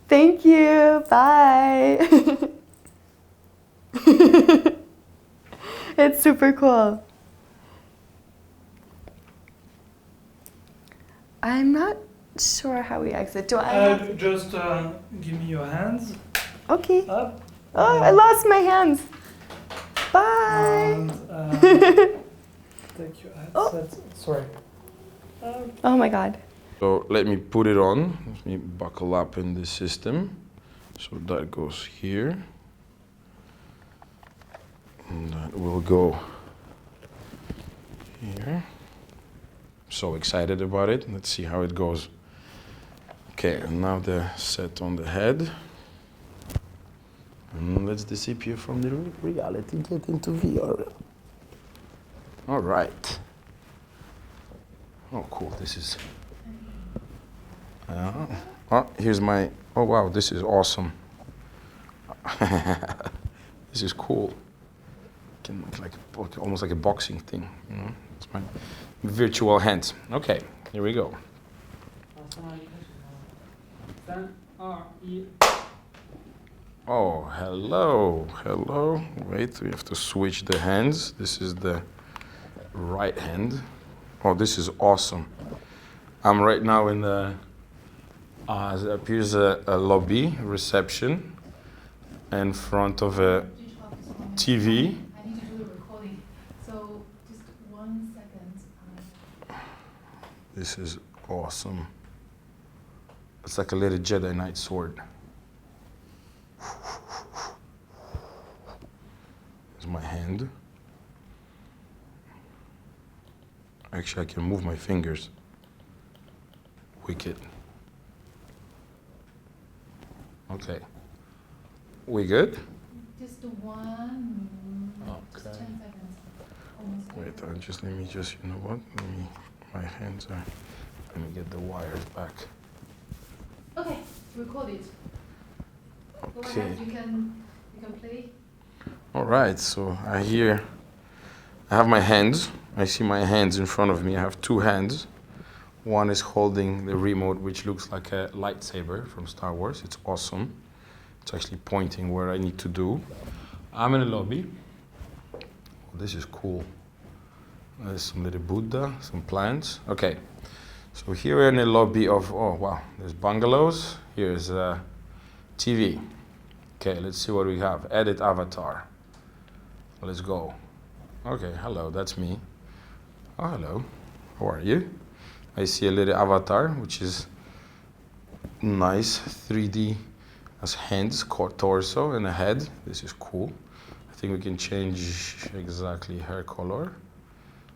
[SPEAKER 2] Thank you. Bye. It's super cool. I'm not sure how we exit. Do I?
[SPEAKER 5] Just give me your hands.
[SPEAKER 2] Okay.
[SPEAKER 5] Up.
[SPEAKER 2] Oh, I lost my hands. Bye.
[SPEAKER 5] And take your headset.
[SPEAKER 2] Oh.
[SPEAKER 5] Sorry.
[SPEAKER 2] Oh my God.
[SPEAKER 4] So let me put it on. Let me buckle up in the system. So that goes here. And that will go here. So excited about it. Let's see how it goes. Okay, and now the set on the head. And let's disappear from the reality, get into VR. All right. Oh, cool, this is... oh, here's my... Oh, wow, this is awesome. This is cool. Can look like almost like a boxing thing, you know? It's my virtual hands. Okay, here we go. Oh, hello, hello. Wait, we have to switch the hands. This is the right hand. Oh, this is awesome. I'm right now in the, it appears a lobby, reception, in front of a TV.
[SPEAKER 1] I need to do the recording. So just 1 second.
[SPEAKER 4] This is awesome. It's like a little Jedi Knight sword. Here's my hand. Actually, I can move my fingers. Wicked. Okay. We good?
[SPEAKER 1] Just one. Just
[SPEAKER 4] Okay.
[SPEAKER 1] 10 seconds. Almost
[SPEAKER 4] Wait,
[SPEAKER 1] there.
[SPEAKER 4] let me just, you know what? My hands are, let me get the wires back.
[SPEAKER 1] Okay, record it. Go
[SPEAKER 4] Okay.
[SPEAKER 1] ahead, you can play.
[SPEAKER 4] All right, so I have my hands. I see my hands in front of me. I have two hands. One is holding the remote, which looks like a lightsaber from Star Wars. It's awesome. It's actually pointing where I need to do. I'm in a lobby. Oh, this is cool. There's some little Buddha, some plants. Okay, so here we're in a lobby of, oh wow, there's bungalows. Here's a TV. Okay, let's see what we have. Edit avatar. Let's go. Okay, hello, that's me. Oh, hello. How are you? I see a little avatar, which is nice, 3D, as hands, torso, and a head. This is cool. I think we can change exactly hair color.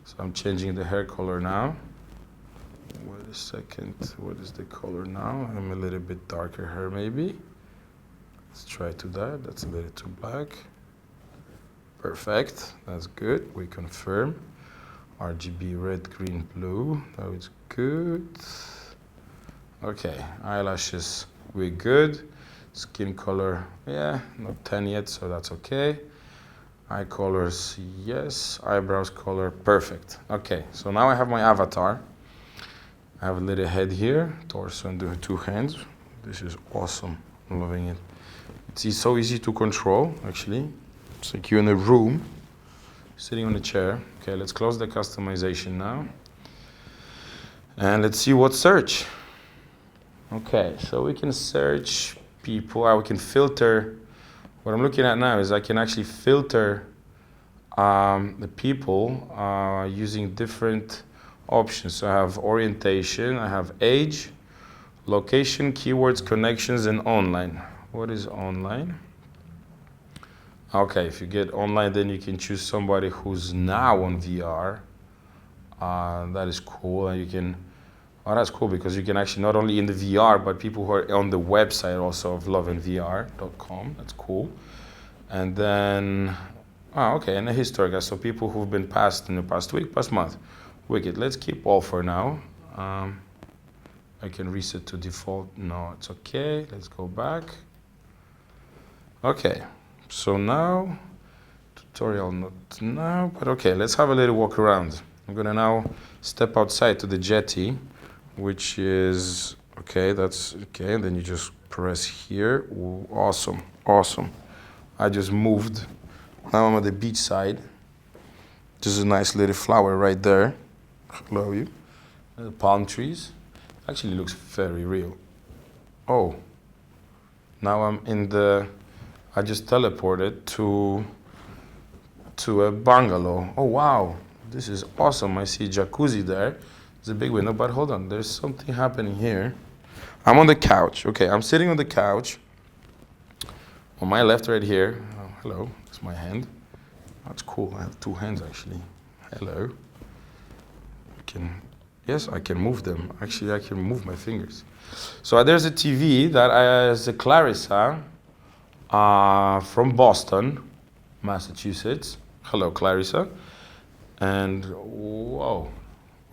[SPEAKER 4] So I'm changing the hair color now. Wait a second, what is the color now? I'm a little bit darker hair maybe. Let's try to that, that's a little too black. Perfect, that's good, we confirm. RGB red, green, blue, that is good. Okay, eyelashes, we're good. Skin color, yeah, not 10 yet, so that's okay. Eye colors, yes. Eyebrows color, perfect. Okay, so now I have my avatar. I have a little head here, torso and the 2 hands. This is awesome, I'm loving it. It's so easy to control, actually. It's like you're in a room, sitting on a chair. Okay, let's close the customization now. And let's see what search. Okay, so we can search people, we can filter. What I'm looking at now is I can actually filter the people using different options. So I have orientation, I have age, location, keywords, connections, and online. What is online? Okay, if you get online, then you can choose somebody who's now on VR. That is cool. And you can, oh, that's cool because you can actually not only in the VR, but people who are on the website also of loveandvr.com. That's cool. And then, okay, and a history guys. So people who've been passed in the past week, past month. Wicked. Let's keep all for now. I can reset to default. No, it's okay. Let's go back. Okay. So now, tutorial not now, but okay, let's have a little walk around. I'm gonna now step outside to the jetty, which is, okay, that's okay, and then you just press here. Ooh, awesome, awesome. I just moved. Now I'm at the beach side. Just a nice little flower right there. Hello you. The palm trees. Actually looks very real. Oh, now I'm in the, I just teleported to a bungalow. Oh wow, this is awesome. I see a jacuzzi there. It's a big window, but hold on, there's something happening here. I'm on the couch. Okay, I'm sitting on the couch. On my left right here. Oh, hello, that's my hand. That's cool, I have 2 hands actually. Hello. Yes, I can move them. Actually, I can move my fingers. So there's a TV that has a Clarissa from Boston, Massachusetts. Hello, Clarissa. And whoa,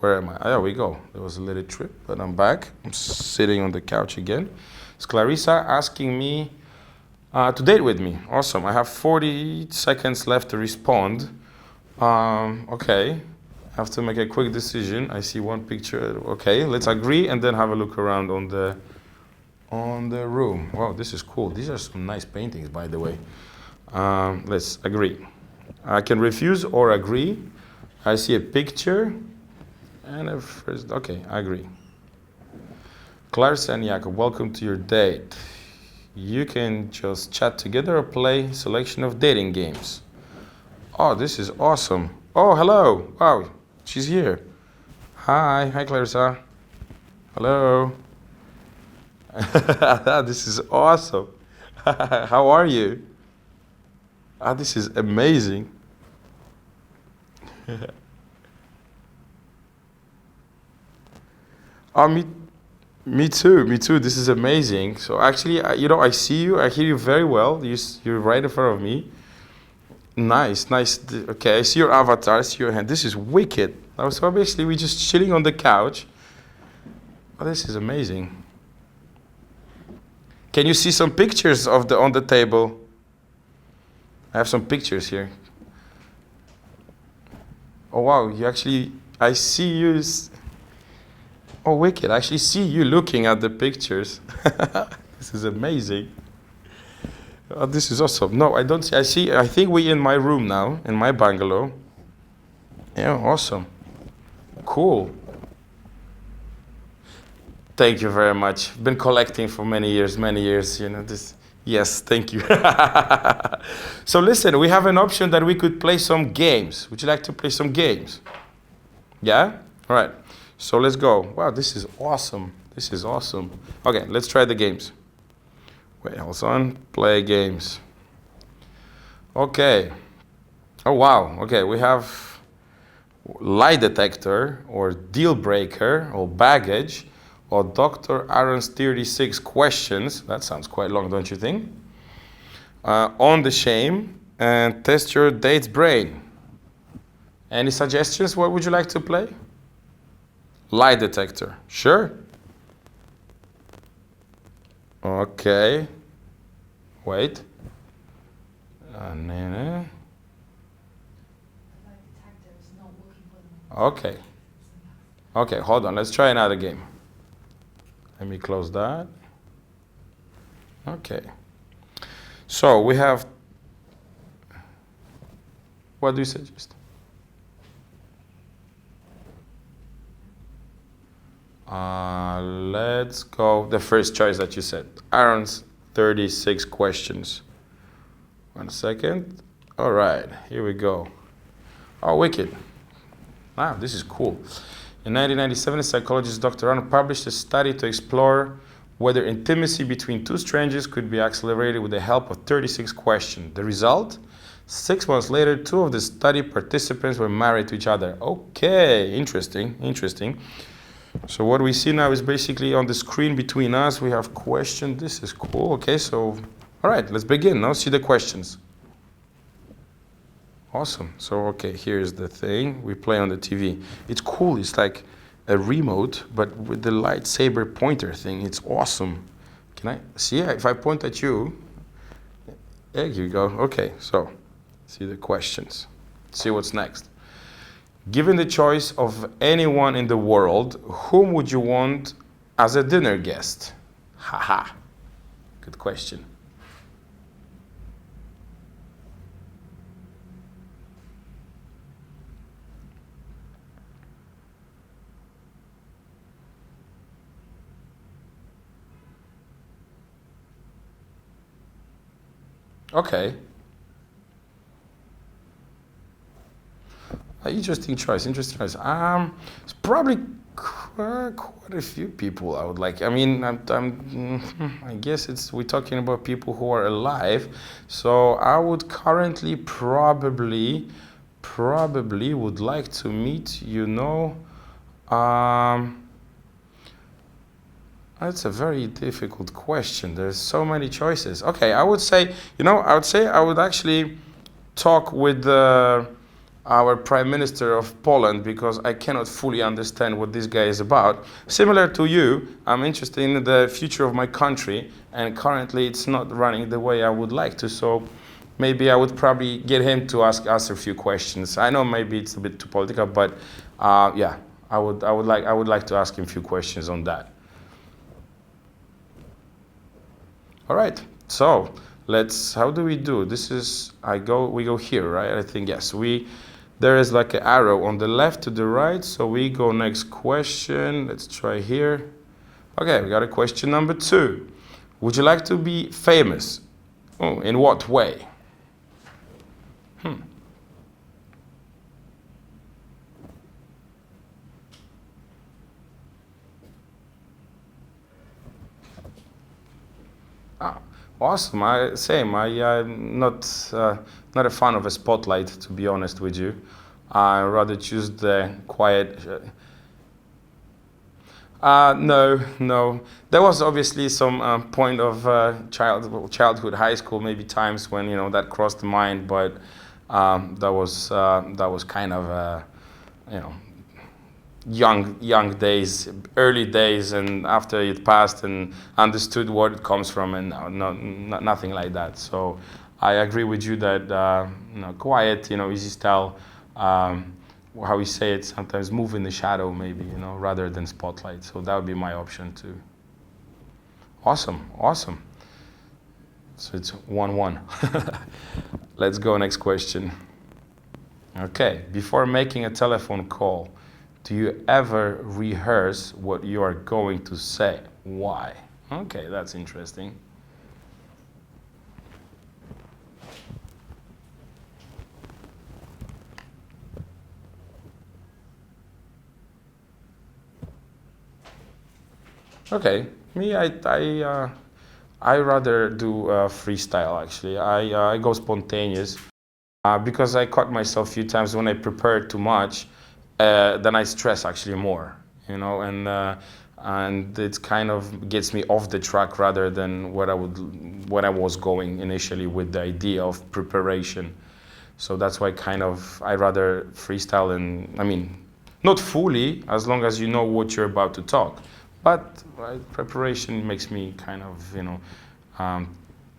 [SPEAKER 4] where am I? There we go. There was a little trip, but I'm back. I'm sitting on the couch again. It's Clarissa asking me to date with me. Awesome. I have 40 seconds left to respond. Okay. I have to make a quick decision. I see one picture. Okay, let's agree and then have a look around on the room. Wow, this is cool. These are some nice paintings, by the way. Let's agree. I can refuse or agree. I see a picture and a first. Okay, I agree. Clarissa and Jacob, welcome to your date. You can just chat together or play selection of dating games. Oh, this is awesome. Oh, hello. Wow. She's here. Hi Clarissa. Hello. This is awesome. How are you? This is amazing. Me too. This is amazing. So actually, I see you. I hear you very well. You're right in front of me. Nice. Okay, I see your avatar, I see your hand. This is wicked. So basically, we're just chilling on the couch. Oh, this is amazing. Can you see some pictures of on the table? I have some pictures here. Oh wow, I see you. Oh, wicked. I actually see you looking at the pictures. This is amazing. Oh, this is awesome. No, I don't see. I think we're in my room now, in my bungalow. Yeah, awesome. Cool. Thank you very much. Been collecting for many years, this. Yes, thank you. So listen, we have an option that we could play some games. Would you like to play some games? Yeah? All right. So let's go. Wow, this is awesome. Okay, let's try the games. Wait, hold on. Play games. Okay. Oh, wow. Okay, we have lie detector or deal breaker or baggage or Dr. Aaron's 36 questions. That sounds quite long, don't you think? On the shame and test your date's brain. Any suggestions? What would you like to play? Lie detector. Sure. Okay. Wait. Okay. Okay, hold on. Let's try another game. Let me close that. Okay. So we have. What do you suggest? Let's go. The first choice that you said. Aaron's 36 questions. 1 second. All right, here we go. Oh, wicked. Wow, this is cool. In 1997, psychologist Dr. Aaron published a study to explore whether intimacy between two strangers could be accelerated with the help of 36 questions. The result? 6 months later, 2 of the study participants were married to each other. Okay, interesting, interesting. So what we see now is basically on the screen between us, we have questions. This is cool. Okay, so, all right, let's begin. Now see the questions. Awesome. So, okay, here's the thing. We play on the TV. It's cool. It's like a remote, but with the lightsaber pointer thing. It's awesome. Can I see? If I point at you, there you go. Okay, so see the questions. See what's next. Given the choice of anyone in the world, whom would you want as a dinner guest? Haha. Good question. Okay. Interesting choice. Interesting choice. It's probably quite a few people I would like. I mean, I guess we're talking about people who are alive. So I would currently probably would like to meet. That's a very difficult question. There's so many choices. Okay, I would say I would actually talk with our Prime Minister of Poland, because I cannot fully understand what this guy is about. Similar to you, I'm interested in the future of my country, and currently it's not running the way I would like to, so maybe I would probably get him to ask us a few questions. I know maybe it's a bit too political, but yeah, I would like to ask him a few questions on that. All right, so how do we do? We go here, right? I think, yes, there is like an arrow on the left to the right, so we go next question. Let's try here. Okay, we got a question number 2. Would you like to be famous? Oh, in what way? Awesome. I'm not a fan of a spotlight, to be honest with you. I rather choose the quiet. No. There was obviously some point of childhood, high school, maybe times when that crossed the mind, but that was kind of young days, early days, and after it passed and understood where it comes from, and nothing like that. So I agree with you that quiet, easy style, how we say it, sometimes move in the shadow, maybe, rather than spotlight. So that would be my option too. Awesome. So it's 1-1. Let's go next question. Okay, before making a telephone call, do you ever rehearse what you are going to say? Why? Okay, that's interesting. Okay, me, I rather do freestyle, actually. I go spontaneous because I caught myself a few times when I prepare too much. Then I stress actually more, and it kind of gets me off the track rather than what I was going initially with the idea of preparation. So that's why I rather freestyle, and I mean, not fully, as long as you know what you're about to talk, but preparation makes me kind of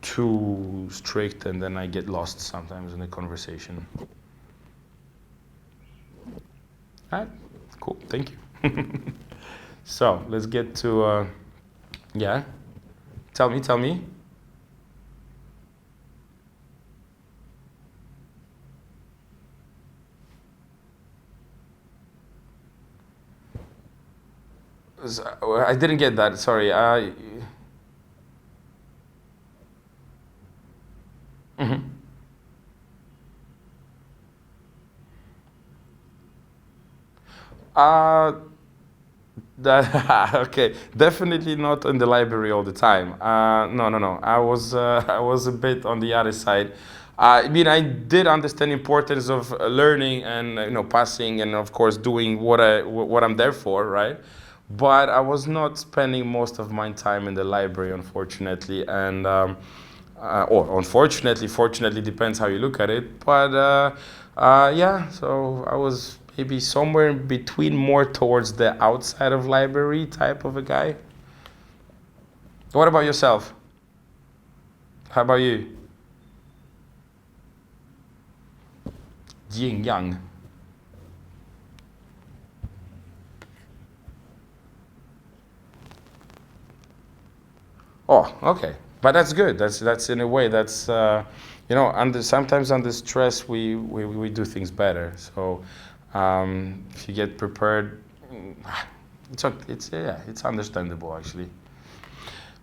[SPEAKER 4] too strict, and then I get lost sometimes in the conversation. All right, cool, thank you. So let's get to, yeah, tell me. I didn't get that, sorry. Mhm. Okay, definitely not in the library all the time. No. I was a bit on the other side. I mean, I did understand the importance of learning and passing, and of course doing what I'm there for, right? But I was not spending most of my time in the library, unfortunately, and or unfortunately, fortunately, depends how you look at it. But yeah, so I was maybe somewhere in between, more towards the outside of library type of a guy. What about yourself? How about you? Yin yang. Oh, okay, but that's good. That's in a way that's sometimes under stress we do things better. So if you get prepared, it's understandable actually.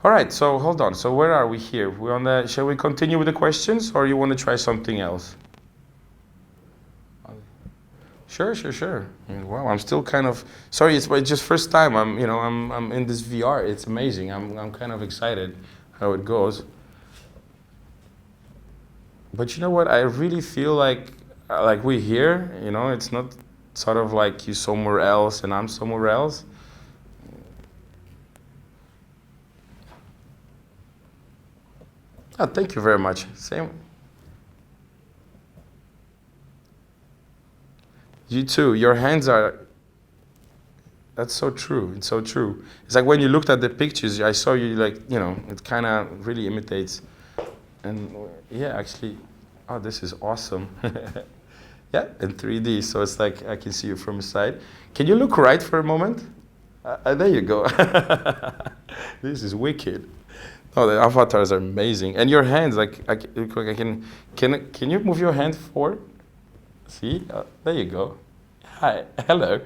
[SPEAKER 4] All right, so hold on. So where are we here? We're on the. Shall we continue with the questions, or you want to try something else? Sure. Wow, I'm still kind of sorry. It's just first time. I'm in this VR. It's amazing. I'm kind of excited how it goes. But you know what? I really feel like we're here. It's not sort of like you somewhere else and I'm somewhere else. Oh, thank you very much. Same. You too. Your hands are. That's so true. It's so true. It's like when you looked at the pictures, I saw you it kind of really imitates. And yeah, actually, oh, this is awesome. Yeah, in 3D. So it's like I can see you from the side. Can you look right for a moment? There you go. This is wicked. Oh, the avatars are amazing. And your hands, can you move your hand forward? See? There you go. Hi. Hello.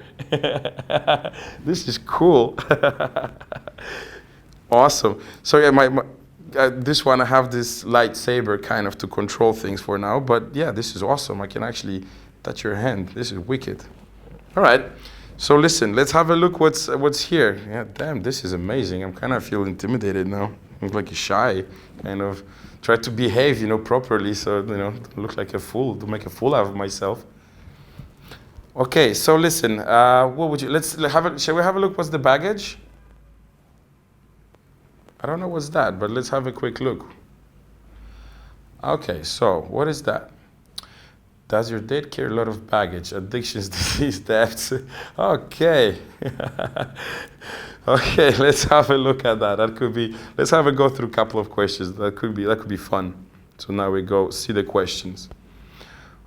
[SPEAKER 4] This is cool. Awesome. So yeah, this one I have this lightsaber kind of to control things for now. But yeah, this is awesome. I can actually touch your hand. This is wicked. All right. So listen, let's have a look what's here. Yeah, damn, this is amazing. I'm kind of feel intimidated now. I'm like shy, kind of try to behave, properly, so look like a fool, to make a fool out of myself. Okay, so listen, what would you? Shall we have a look? What's the baggage? I don't know what's that, but let's have a quick look. Okay, so what is that? Does your date carry a lot of baggage? Addictions, disease, debts? Okay. Okay, let's have a look at that. Let's have a go through a couple of questions. That could be fun. So now we go see the questions.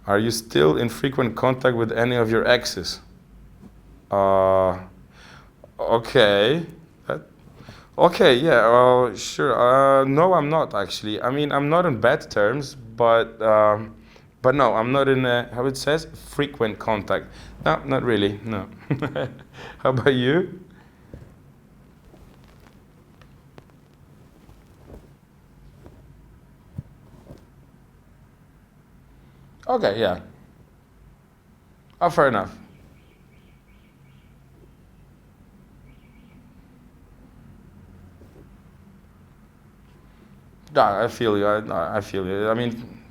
[SPEAKER 4] Are you still in frequent contact with any of your exes? Okay. Okay, yeah, sure. No, I'm not actually. I mean, I'm not in bad terms, but no, I'm not in how it says, frequent contact. No, not really, no. How about you? Okay, yeah. Oh, fair enough. Yeah, I feel you. I feel you. I mean,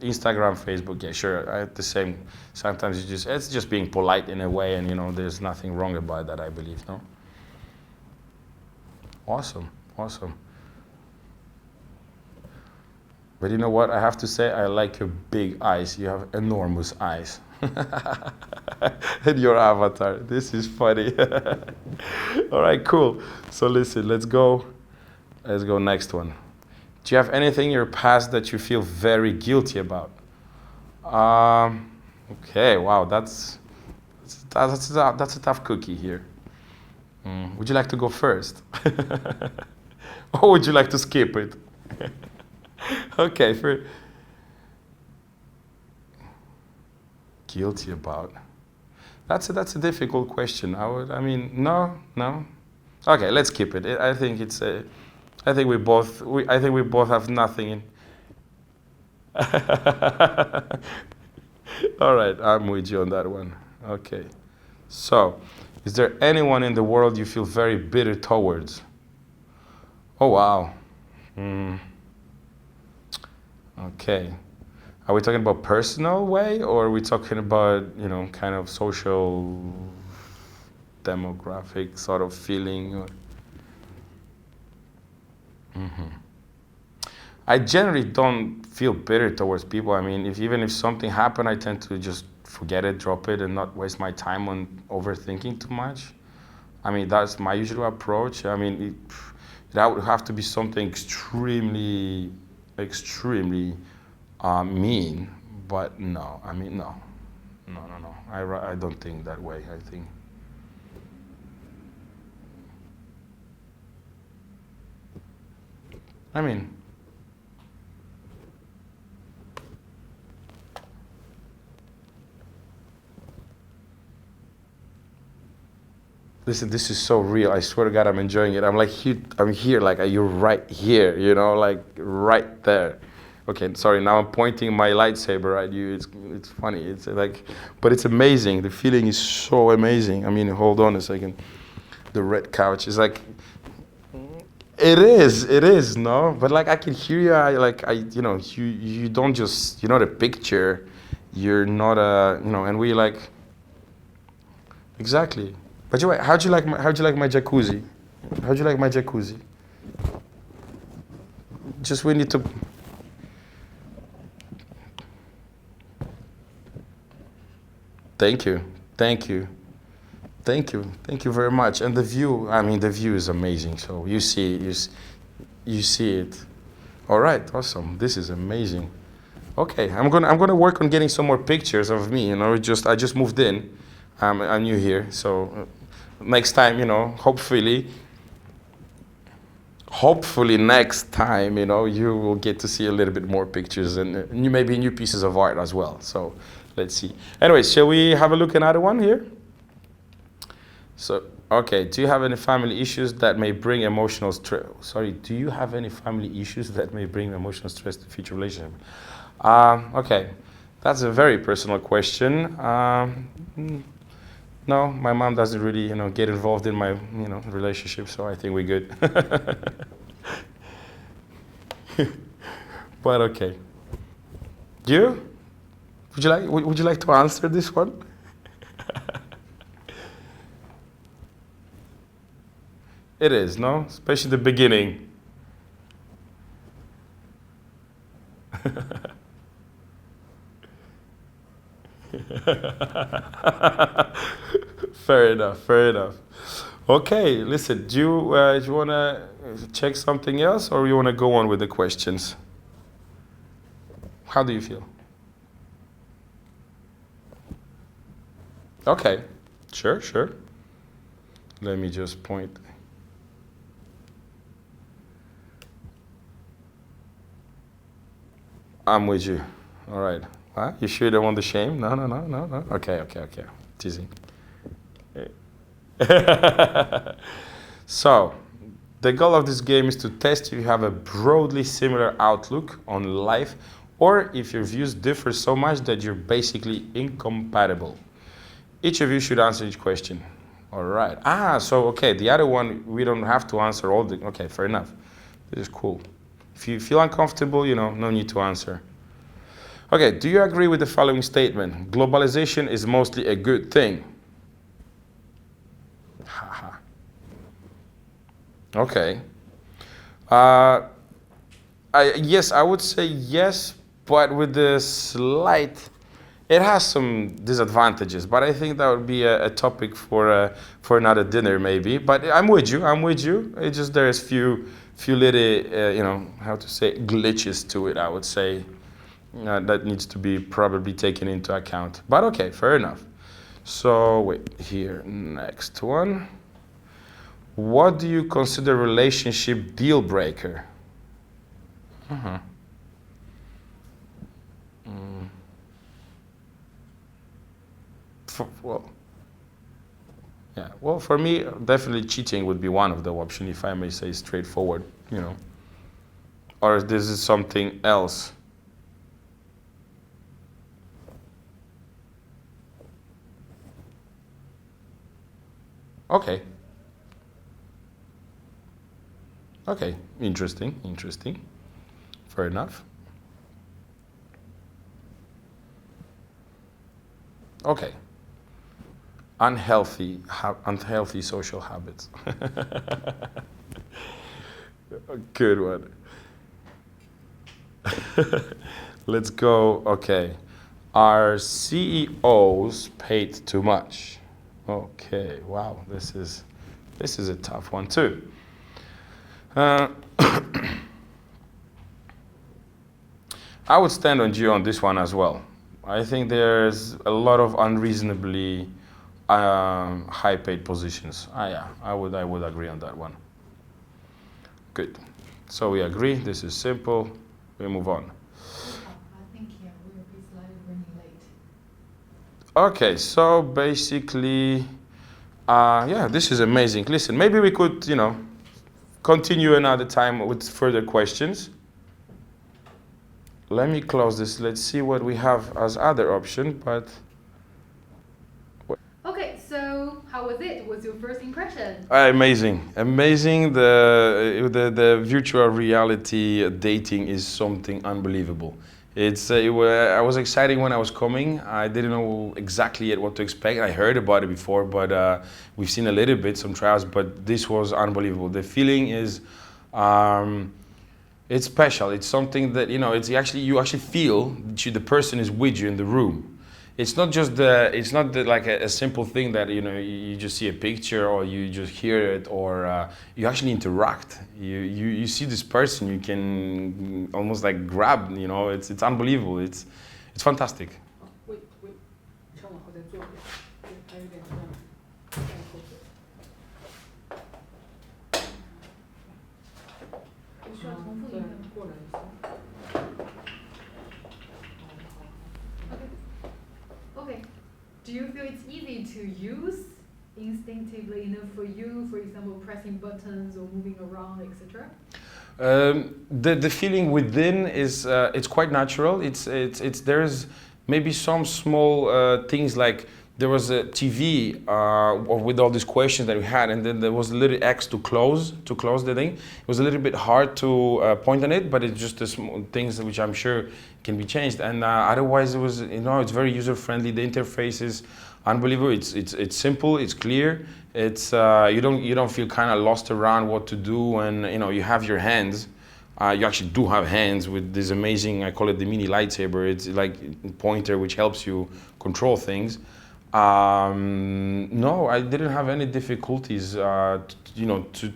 [SPEAKER 4] Instagram, Facebook, yeah, sure. I have the same. Sometimes it's just being polite in a way, and there's nothing wrong about that, I believe. No. Awesome. But you know what? I have to say, I like your big eyes. You have enormous eyes. And your avatar. This is funny. All right, cool. So listen, let's go next one. Do you have anything in your past that you feel very guilty about? Okay, wow, that's a tough cookie here. Would you like to go first? Or would you like to skip it? Okay, guilty about. That's a difficult question. I mean, no. Okay, let's keep it. I think we both have nothing in. All right, I'm with you on that one. Okay. So, is there anyone in the world you feel very bitter towards? Oh, wow. Okay. Are we talking about personal way, or are we talking about, kind of social, demographic sort of feeling? I generally don't feel bitter towards people. I mean, even if something happened, I tend to just forget it, drop it, and not waste my time on overthinking too much. I mean, that's my usual approach. I mean, that would have to be something extremely mean, but no. I mean, no. I don't think that way. I think. I mean. Listen, this is so real. I swear to God, I'm enjoying it. I'm here, like you're right here, like right there. Okay, sorry, now I'm pointing my lightsaber at you. It's funny. It's like, but it's amazing. The feeling is so amazing. I mean, hold on a second. The red couch is like, it is, no? But like I can hear you, you don't just, the picture. You're not and we like, exactly. But how'd you like my jacuzzi? How'd you like my jacuzzi? Just we need to. Thank you very much. And the view, the view is amazing. So you see it. All right, awesome. This is amazing. Okay, I'm gonna work on getting some more pictures of me. I just moved in. I'm new here, so next time, hopefully next time, you will get to see a little bit more pictures and maybe new pieces of art as well. So let's see. Anyways, shall we have a look at another one here? So, okay, do you have any family issues that may bring emotional stress? Sorry, do you have any family issues that may bring emotional stress to future relationship? Okay, that's a very personal question. No, my mom doesn't really, get involved in my, relationship, so I think we're good. But okay. You? Would you like to answer this one? It is, no? Especially the beginning. Fair enough. Okay, listen, do you want to check something else, or you want to go on with the questions? How do you feel? Okay, sure. Let me just point. I'm with you. All right. Huh? You sure you don't want the shame? No. Okay. Teasing. So, the goal of this game is to test if you have a broadly similar outlook on life, or if your views differ so much that you're basically incompatible. Each of you should answer each question. All right. So okay, the other one, we don't have to answer all the, okay, fair enough. This is cool. If you feel uncomfortable, no need to answer. Okay, do you agree with the following statement? Globalization is mostly a good thing. Haha. Okay. Yes, I would say yes, but with a slight it has some disadvantages, but I think that would be a topic for another dinner maybe. But I'm with you. I'm with you. It's just there's few little you know, how to say, glitches to it, I would say, that needs to be probably taken into account. But okay, fair enough. So wait here, next one. What do you consider relationship deal breaker? Uh-huh. Well, yeah. Well, for me, definitely cheating would be one of the options, if I may say straightforward, you know. Or if this is something else. Okay. Okay, interesting, interesting. Fair enough. Okay. Unhealthy social habits. Good one. Let's go. Okay. Are CEOs paid too much? Okay. Wow. This is a tough one too. I would stand on you on this one as well. I think there's a lot of unreasonably high-paid positions. Yeah, I would agree on that one. Good. So we agree. This is simple. We move on.
[SPEAKER 1] I think yeah, we'll be slightly running late.
[SPEAKER 4] Okay. So basically, yeah, this is amazing. Listen, maybe we could, you know, continue another time with further questions. Let me close this. Let's see what we have as other option. But
[SPEAKER 1] Okay, so how was it? What's your first impression?
[SPEAKER 4] amazing, amazing. The virtual reality dating is something unbelievable. I was excited when I was coming. I didn't know exactly yet what to expect. I heard about it before, but we've seen a little bit, some trials. But this was unbelievable. The feeling is. It's special. It's something that, you know, you actually feel that the person is with you in the room. It's not just like a simple thing that, you know, you just see a picture or you just hear it, or you actually interact. You see this person, you can almost like grab, you know. It's unbelievable. It's fantastic.
[SPEAKER 1] Wait, 你稍往后再坐一点，对，还有点这样，再后坐。我需要重复一遍吗？过来一下。Okay. Do you feel it's easy to use instinctively enough for you, for example, pressing buttons or moving around, etc.?
[SPEAKER 4] The feeling within is it's quite natural. There's maybe some small things, like there was a TV with all these questions that we had, and then there was a little X to close the thing. It was a little bit hard to point on it, but it's just the small things which I'm sure can be changed. And otherwise, it was, you know, it's very user friendly. The interface is unbelievable. It's simple. It's clear. It's you don't feel kind of lost around what to do, and you know, you have your hands. You actually do have hands with this amazing, I call it the mini lightsaber. It's like a pointer which helps you control things. No, I didn't have any difficulties, you know, to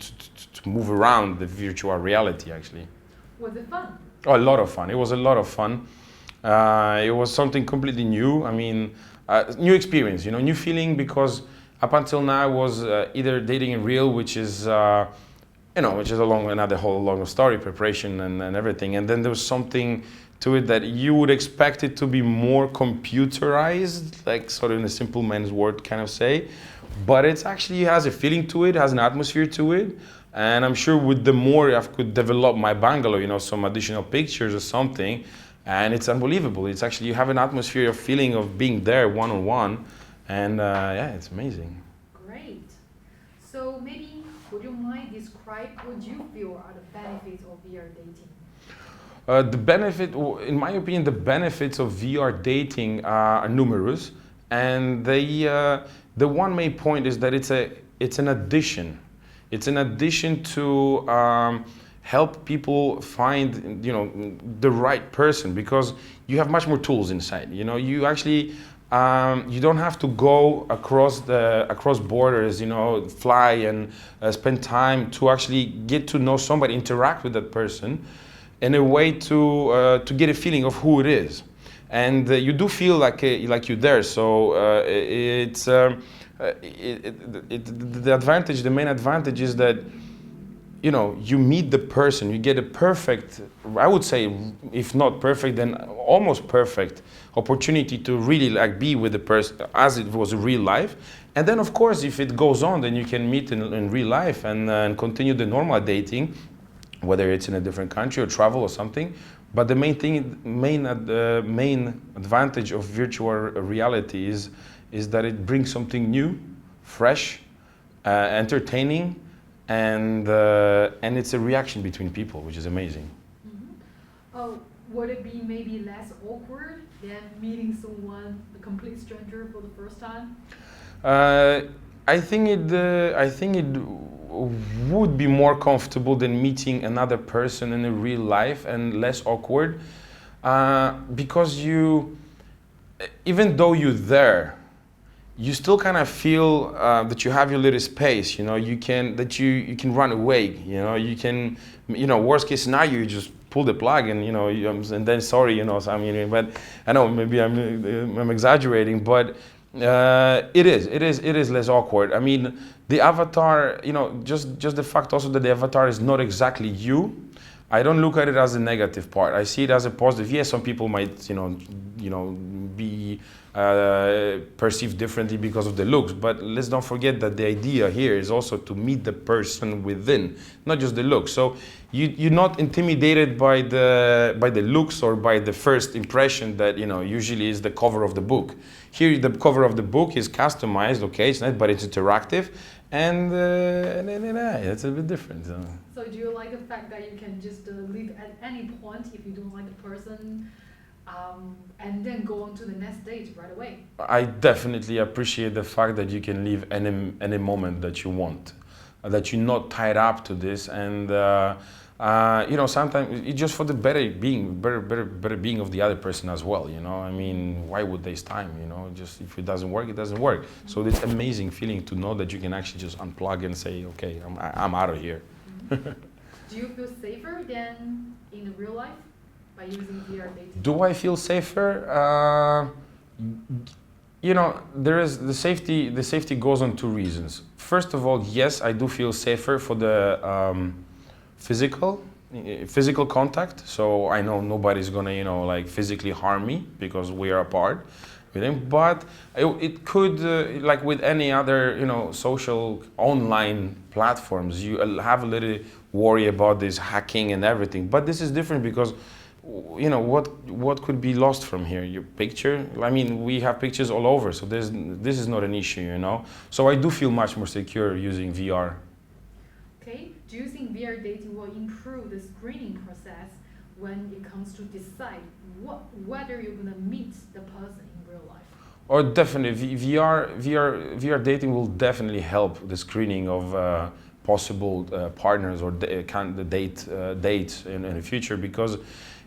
[SPEAKER 4] move around the virtual reality, actually.
[SPEAKER 1] Was it fun?
[SPEAKER 4] Oh, a lot of fun. It was a lot of fun. It was something completely new. I mean, new experience, you know, new feeling, because up until now I was either dating in real, which is, you know, which is another whole long story, preparation and everything. And then there was something to it that you would expect it to be more computerized, like sort of in a simple man's word kind of say. But it actually has a feeling to it, has an atmosphere to it. And I'm sure with the more I could develop my bungalow, you know, some additional pictures or something, and it's unbelievable. It's actually, you have an atmosphere, a feeling of being there one-on-one. And yeah, it's amazing.
[SPEAKER 1] Great. So maybe, would you mind describe what you feel are the benefits of VR dating?
[SPEAKER 4] The benefit, in my opinion, the benefits of VR dating are numerous, and the one main point is that it's an addition. It's an addition to help people find, you know, the right person, because you have much more tools inside. You know, you actually you don't have to go across borders, you know, fly and spend time to actually get to know somebody, interact with that person in a way to get a feeling of who it is, and you do feel like you're there. So the main advantage is that, you know, you meet the person, you get a perfect, I would say, if not perfect, then almost perfect opportunity to really like be with the person as it was real life. And then of course, if it goes on, then you can meet in real life and continue the normal dating, whether it's in a different country or travel or something. But the main advantage of virtual reality is that it brings something new, fresh, entertaining, and it's a reaction between people, which is amazing.
[SPEAKER 1] Mm-hmm. Oh, would it be maybe less awkward than meeting someone, a complete stranger, for the first time?
[SPEAKER 4] I think it would be more comfortable than meeting another person in a real life, and less awkward, because even though you're there, you still kind of feel that you have your little space. You know, you can run away. You know, you can, you know, worst case scenario, you just pull the plug and, you know, and then sorry, you know. So I mean, but I know maybe I'm exaggerating, but it is less awkward. I mean, the avatar, you know, just the fact also that the avatar is not exactly you. I don't look at it as a negative part. I see it as a positive. Yes, some people might, you know, be perceived differently because of the looks. But let's not forget that the idea here is also to meet the person within, not just the looks. So you're not intimidated by the looks or by the first impression that, you know, usually is the cover of the book. Here, the cover of the book is customized. Okay, it's not, but it's interactive. And it's a bit different.
[SPEAKER 1] So do you like the fact that you can just leave at any point if you don't like the person, and then go on to the next date right away?
[SPEAKER 4] I definitely appreciate the fact that you can leave any moment that you want, that you're not tied up to this, and you know, sometimes it's just for the better being of the other person as well. You know, I mean, why would they waste time? You know, just if it doesn't work, it doesn't work. Mm-hmm. So it's amazing feeling to know that you can actually just unplug and say, okay, I'm out of here.
[SPEAKER 1] Mm-hmm. Do you feel safer than in real life by using VR dating?
[SPEAKER 4] Do I feel safer? You know, there is the safety. The safety goes on two reasons. First of all, yes, I do feel safer for the physical contact. So I know nobody's gonna, you know, like physically harm me because we are apart with him. But it could, like with any other, you know, social online platforms, you have a little worry about this hacking and everything. But this is different because, you know, what could be lost from here? Your picture? I mean, we have pictures all over, so this is not an issue, you know. So I do feel much more secure using VR.
[SPEAKER 1] Okay. Do you think VR dating will improve the screening process when it comes to decide whether you're gonna meet the person in real life?
[SPEAKER 4] Or definitely, VR dating will definitely help the screening of possible partners or dates in the future, because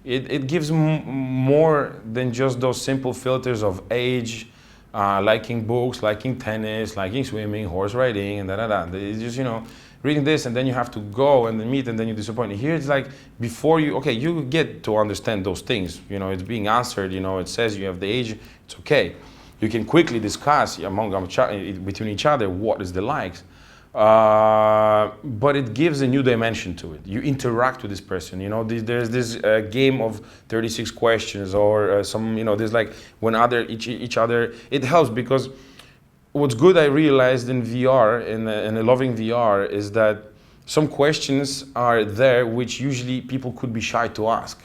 [SPEAKER 4] it gives more than just those simple filters of age, liking books, liking tennis, liking swimming, horse riding, and It's just, you know, reading this and then you have to go and then meet and then you're disappointed. Here it's like before you get to understand those things. You know, it's being answered. You know, it says you have the age. It's okay. You can quickly discuss between each other what is the likes. But it gives a new dimension to it. You interact with this person. You know, there's this game of 36 questions or some. You know, there's like when each other. It helps because what's good I realized in VR, in loving VR, is that some questions are there which usually people could be shy to ask.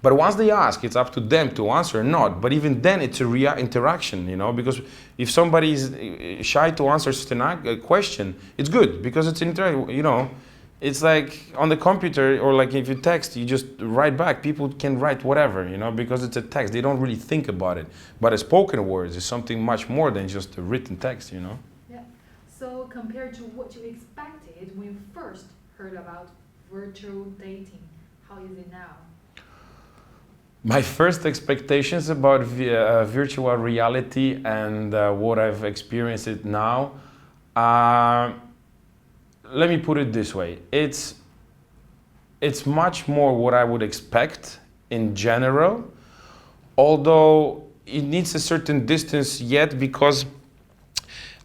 [SPEAKER 4] But once they ask, it's up to them to answer or not. But even then, it's a real interaction, you know, because if somebody is shy to answer a question, it's good because it's you know, it's like on the computer or like if you text, you just write back. People can write whatever, you know, because it's a text. They don't really think about it. But a spoken words is something much more than just a written text, you know.
[SPEAKER 1] Yeah. So compared to what you expected when you first heard about virtual dating. How is it now?
[SPEAKER 4] My first expectations about virtual reality and what I've experienced it now, let me put it this way. It's much more what I would expect in general, although it needs a certain distance yet, because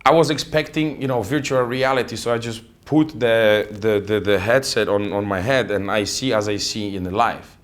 [SPEAKER 4] I was expecting, virtual reality, so I just put the headset on my head and I see as I see in life.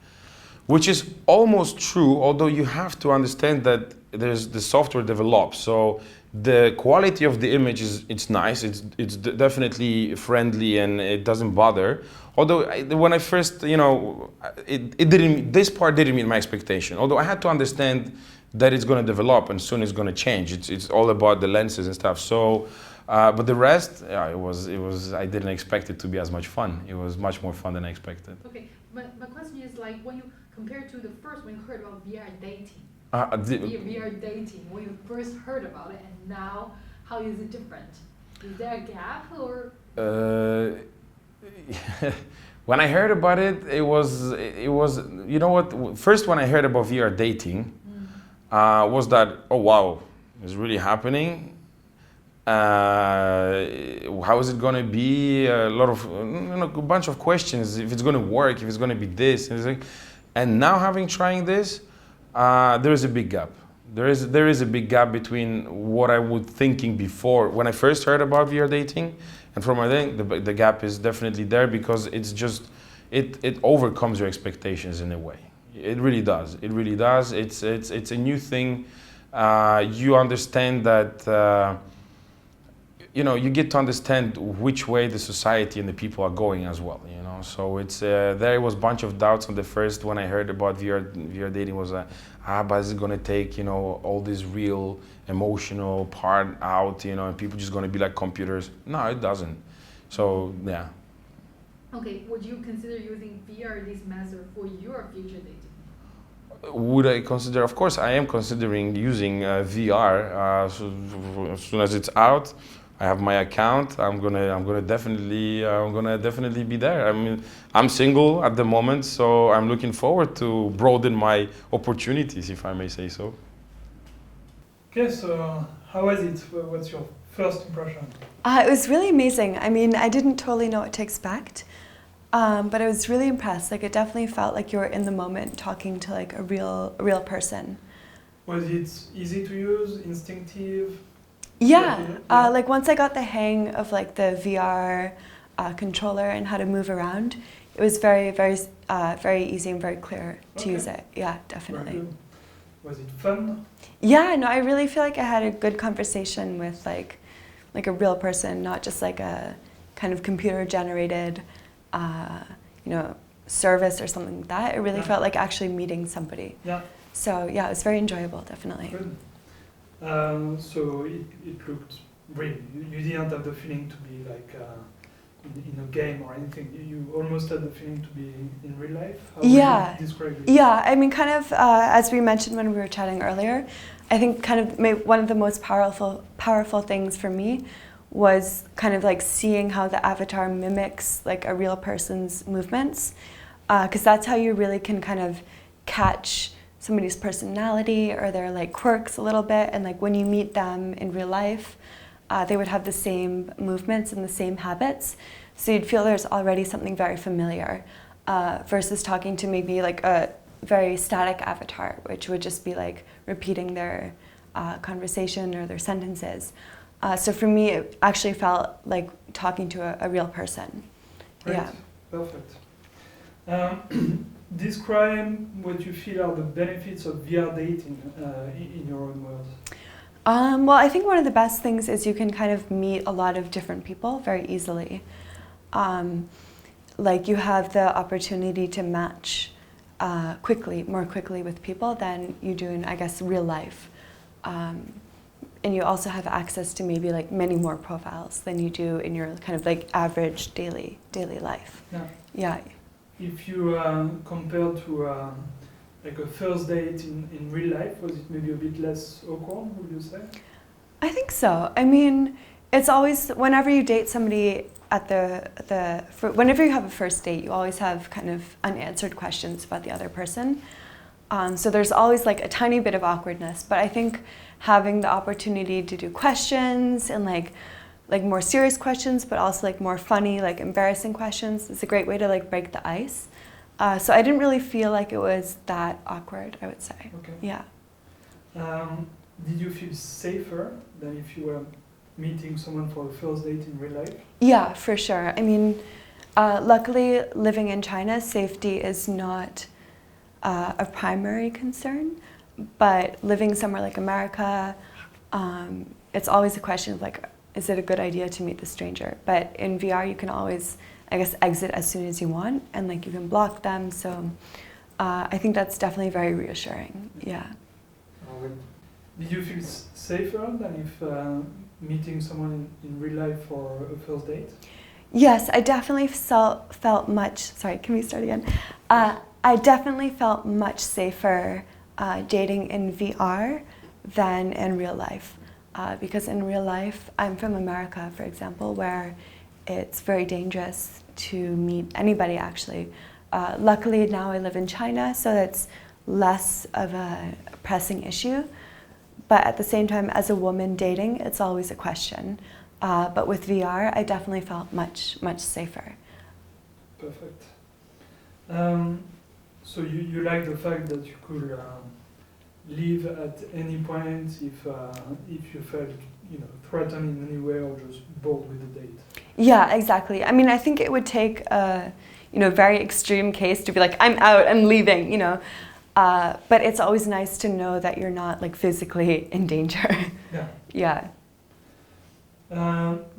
[SPEAKER 4] Which is almost true, although you have to understand that there's the software developed. So the quality of the image it's nice, it's definitely friendly and it doesn't bother. Although when I first, this part didn't meet my expectation. Although I had to understand that it's going to develop and soon it's going to change. It's all about the lenses and stuff. So, but the rest, it was. I didn't expect it to be as much fun. It was much more fun than I expected.
[SPEAKER 1] Okay, but my question is like when you compared to the first when you heard about VR dating, VR dating, when you first heard about it, and now, how is it different? Is there a gap or?
[SPEAKER 4] When I heard about it, it was. You know what? First, when I heard about VR dating, was that, oh wow, it's really happening. How is it going to be? A lot of, a bunch of questions. If it's going to work, if it's going to be this, and now having trying this, there is a big gap. There is a big gap between what I was thinking before when I first heard about VR dating, and from my thing, the gap is definitely there because it's just it overcomes your expectations in a way. It really does. It really does. It's a new thing. You understand that. You get to understand which way the society and the people are going as well. So it's there was a bunch of doubts on the first when I heard about VR dating was but is it going to take all this real emotional part out and people just going to be like computers? No, it doesn't. So yeah.
[SPEAKER 1] Okay, would you consider using VR this method for your future dating?
[SPEAKER 4] Would I consider? Of course, I am considering using VR so as soon as it's out. I have my account. I'm gonna definitely be there. I mean, I'm single at the moment, so I'm looking forward to broaden my opportunities, if I may say so.
[SPEAKER 5] Okay, so how was it? What's your first impression?
[SPEAKER 2] It was really amazing. I mean, I didn't totally know what to expect, but I was really impressed. Like, it definitely felt like you were in the moment, talking to like a real person.
[SPEAKER 5] Was it easy to use, instinctive?
[SPEAKER 2] Yeah, like once I got the hang of like the VR controller and how to move around, it was very easy and very clear to use it. Yeah, definitely.
[SPEAKER 5] Was it fun?
[SPEAKER 2] Yeah, no, I really feel like I had a good conversation with like a real person, not just like a kind of computer generated, service or something like that. It really felt like actually meeting somebody.
[SPEAKER 5] Yeah.
[SPEAKER 2] So yeah, it was very enjoyable, definitely.
[SPEAKER 5] Good. So it looked real. You didn't have the feeling to be like in a game or anything. You almost had the feeling to be in real life. How would you describe it?
[SPEAKER 2] Yeah, I mean, kind of as we mentioned when we were chatting earlier, I think kind of one of the most powerful things for me was kind of like seeing how the avatar mimics like a real person's movements, because that's how you really can kind of catch somebody's personality or their like quirks a little bit, and like when you meet them in real life, they would have the same movements and the same habits, so you'd feel there's already something very familiar, versus talking to maybe like a very static avatar, which would just be like repeating their conversation or their sentences. So for me, it actually felt like talking to a real person.
[SPEAKER 5] Great.
[SPEAKER 2] Yeah.
[SPEAKER 5] Perfect. Describe what you feel are the benefits of VR dating in your own words.
[SPEAKER 2] Well, I think one of the best things is you can kind of meet a lot of different people very easily. Like you have the opportunity to match more quickly with people than you do in, I guess, real life. And you also have access to maybe like many more profiles than you do in your kind of like average daily life.
[SPEAKER 5] Yeah.
[SPEAKER 2] Yeah.
[SPEAKER 5] If you compare to like a first date in real life, was it maybe a bit less awkward, would you say?
[SPEAKER 2] I think so. I mean, it's always, whenever you date somebody at whenever you have a first date, you always have kind of unanswered questions about the other person. So there's always like a tiny bit of awkwardness, but I think having the opportunity to do questions and like more serious questions, but also like more funny, like embarrassing questions is a great way to like break the ice. So I didn't really feel like it was that awkward, I would say.
[SPEAKER 5] Okay.
[SPEAKER 2] Yeah.
[SPEAKER 5] Did you feel safer than if you were meeting someone for the first date in real life?
[SPEAKER 2] Yeah, for sure. I mean, luckily living in China, safety is not a primary concern, but living somewhere like America, it's always a question of like, is it a good idea to meet the stranger? But in VR, you can always, I guess, exit as soon as you want, and like you can block them. So I think that's definitely very reassuring. Yeah.
[SPEAKER 5] Did you feel safer than if meeting someone in real life for a first date?
[SPEAKER 2] Yes, I definitely felt much. Sorry, can we start again? I definitely felt much safer dating in VR than in real life. Because in real life, I'm from America, for example, where it's very dangerous to meet anybody, actually. Luckily, now I live in China, so it's less of a pressing issue. But at the same time, as a woman dating, it's always a question. But with VR, I definitely felt much, much safer.
[SPEAKER 5] Perfect. So you like the fact that you could leave at any point if you felt threatened in any way or just bored with the date?
[SPEAKER 2] Yeah, exactly. I mean, I think it would take a very extreme case to be like, I'm out, I'm leaving, but it's always nice to know that you're not like physically in danger.
[SPEAKER 5] Yeah.
[SPEAKER 2] Yeah.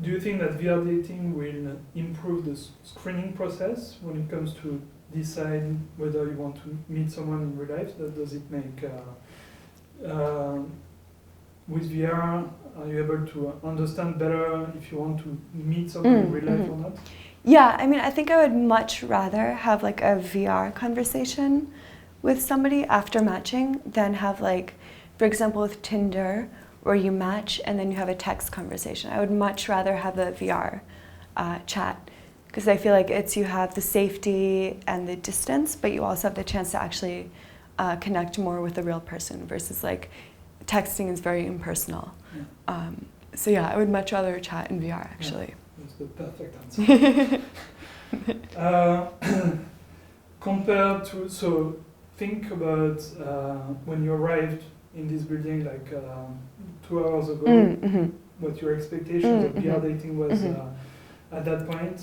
[SPEAKER 5] Do you think that VR dating will improve the screening process when it comes to decide whether you want to meet someone in real life? Does it make with VR, are you able to understand better if you want to meet someone in real life or not?
[SPEAKER 2] Yeah, I mean, I think I would much rather have like a VR conversation with somebody after matching than have like, for example, with Tinder, where you match and then you have a text conversation. I would much rather have a VR chat, because I feel like you have the safety and the distance, but you also have the chance to actually connect more with a real person versus like texting is very impersonal. Yeah. So yeah, I would much rather chat in VR actually.
[SPEAKER 5] Yeah, that's the perfect answer. Compared to, so think about when you arrived in this building like 2 hours ago, what your expectations of VR dating was at that point.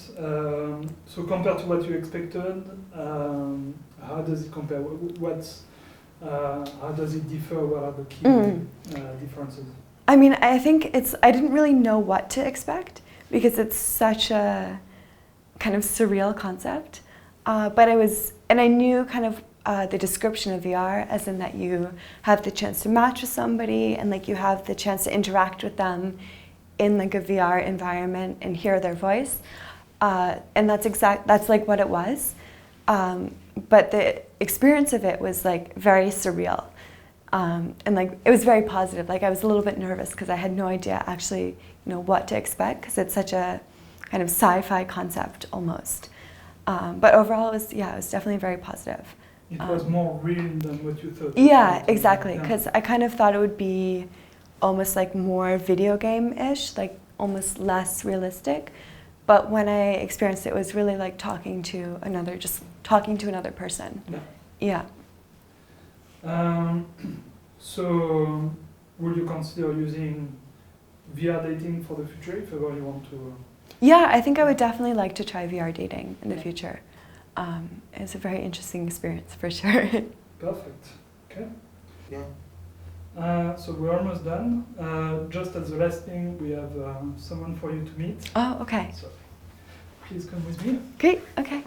[SPEAKER 5] So compared to what you expected, how does it compare? How does it differ? What are the key differences?
[SPEAKER 2] I mean, I think I didn't really know what to expect because it's such a kind of surreal concept. But I knew kind of the description of VR, as in that you have the chance to match with somebody and like you have the chance to interact with them in like a VR environment and hear their voice. And that's like what it was. But the experience of it was like very surreal. And like it was very positive. Like I was a little bit nervous because I had no idea actually, what to expect, because it's such a kind of sci-fi concept almost. But overall it was definitely very positive.
[SPEAKER 5] It was more real than what you thought.
[SPEAKER 2] Yeah, exactly. Because I kind of thought it would be almost like more video game-ish, like almost less realistic. But when I experienced it, it was really like talking to another person. Yeah.
[SPEAKER 5] So, would you consider using VR dating for the future if ever you want to?
[SPEAKER 2] Yeah, I think I would definitely like to try VR dating in the future. It's a very interesting experience for sure.
[SPEAKER 5] Perfect. Okay.
[SPEAKER 3] Yeah.
[SPEAKER 5] So we're almost done. Just as the last thing, we have someone for you to meet.
[SPEAKER 2] Oh, okay.
[SPEAKER 5] So please come with me.
[SPEAKER 2] Great, okay.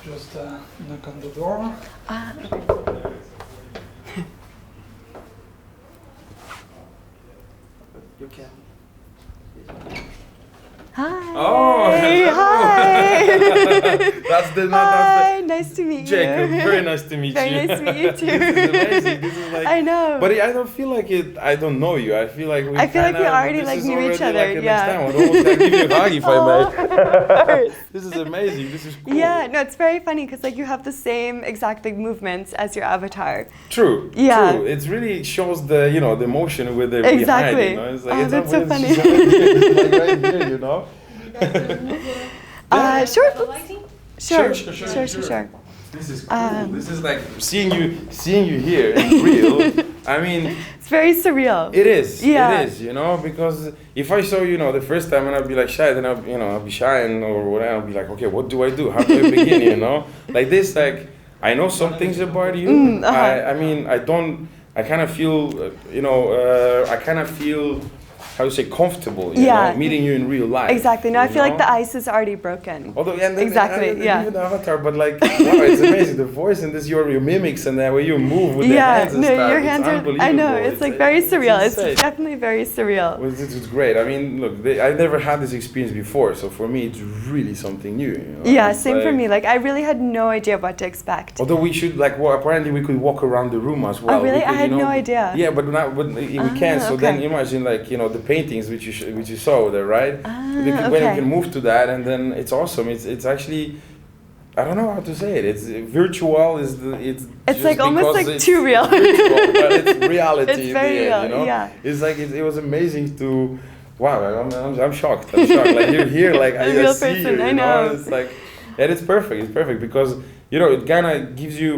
[SPEAKER 5] Just knock on the door.
[SPEAKER 3] You can.
[SPEAKER 2] Hi.
[SPEAKER 4] Oh, hello.
[SPEAKER 2] Hi.
[SPEAKER 4] That's the
[SPEAKER 2] Hi, nice to meet
[SPEAKER 4] Jacob.
[SPEAKER 2] you.
[SPEAKER 4] Very nice to meet
[SPEAKER 2] Very
[SPEAKER 4] you.
[SPEAKER 2] nice to meet you too.
[SPEAKER 4] This is amazing. This is like,
[SPEAKER 2] I know.
[SPEAKER 4] But I don't feel like it. I don't know you. I feel like we.
[SPEAKER 2] I feel like we already
[SPEAKER 4] this
[SPEAKER 2] like
[SPEAKER 4] is
[SPEAKER 2] knew each
[SPEAKER 4] already
[SPEAKER 2] other.
[SPEAKER 4] Like an
[SPEAKER 2] Yeah.
[SPEAKER 4] next time. I'd almost like give you a hug if I
[SPEAKER 2] Oh, of
[SPEAKER 4] may.
[SPEAKER 2] course.
[SPEAKER 4] This is amazing. This is cool.
[SPEAKER 2] Yeah, no, it's very funny because like you have the same exact like movements as your avatar.
[SPEAKER 4] True.
[SPEAKER 2] Yeah.
[SPEAKER 4] True. It really shows the the emotion with the
[SPEAKER 2] Exactly.
[SPEAKER 4] behind. It's
[SPEAKER 2] Oh, that's so funny.
[SPEAKER 4] It's like right here.
[SPEAKER 2] Sure.
[SPEAKER 1] The lighting?
[SPEAKER 2] Sure.
[SPEAKER 4] Sure. This is cool.
[SPEAKER 2] Um,
[SPEAKER 4] This is like seeing you here in real. I mean,
[SPEAKER 2] It's very surreal.
[SPEAKER 4] it is.
[SPEAKER 2] Yeah.
[SPEAKER 4] It is. Because if I saw the first time and I'd be like shy, then I'll be shy or whatever. I'll be like, okay, what do I do? How do I begin? Like this. Like I know some things about you. I mean, I kind of feel. I kind of feel. How to say comfortable, meeting you in real life.
[SPEAKER 2] Exactly. No, I feel like the ice is already broken.
[SPEAKER 4] Although,
[SPEAKER 2] Exactly, yeah.
[SPEAKER 4] Even the avatar, but like, wow, it's amazing. The voice and this, your mimics and the way you move with the hands and
[SPEAKER 2] no,
[SPEAKER 4] stuff.
[SPEAKER 2] your hands
[SPEAKER 4] it's
[SPEAKER 2] are.
[SPEAKER 4] unbelievable.
[SPEAKER 2] I know. It's like very surreal. It's
[SPEAKER 4] insane.
[SPEAKER 2] definitely very surreal.
[SPEAKER 4] Well, it's great. I mean, look, I never had this experience before, so for me, it's really something new.
[SPEAKER 2] Yeah,
[SPEAKER 4] It's
[SPEAKER 2] same for
[SPEAKER 4] like-
[SPEAKER 2] me. Like I really had no idea what to expect.
[SPEAKER 4] Although we should apparently we could walk around the room as well.
[SPEAKER 2] Oh, really?
[SPEAKER 4] We could,
[SPEAKER 2] I had no idea.
[SPEAKER 4] Yeah, but we can. So then
[SPEAKER 2] okay.
[SPEAKER 4] imagine the paintings which you saw there, right? When we
[SPEAKER 2] Okay.
[SPEAKER 4] can move to that, and then it's awesome. It's actually, I don't know how to say it. It's virtual. It's
[SPEAKER 2] It's
[SPEAKER 4] just
[SPEAKER 2] like almost
[SPEAKER 4] because
[SPEAKER 2] like
[SPEAKER 4] it's
[SPEAKER 2] too real.
[SPEAKER 4] virtual, but it's reality.
[SPEAKER 2] It's
[SPEAKER 4] in
[SPEAKER 2] very
[SPEAKER 4] the end,
[SPEAKER 2] real, yeah.
[SPEAKER 4] It's like it was amazing to. Wow, I'm shocked. I'm shocked. Like you're here, like
[SPEAKER 2] A
[SPEAKER 4] I
[SPEAKER 2] real
[SPEAKER 4] see
[SPEAKER 2] person,
[SPEAKER 4] you.
[SPEAKER 2] I know.
[SPEAKER 4] It's like, and it's perfect. It's perfect because it kind of gives you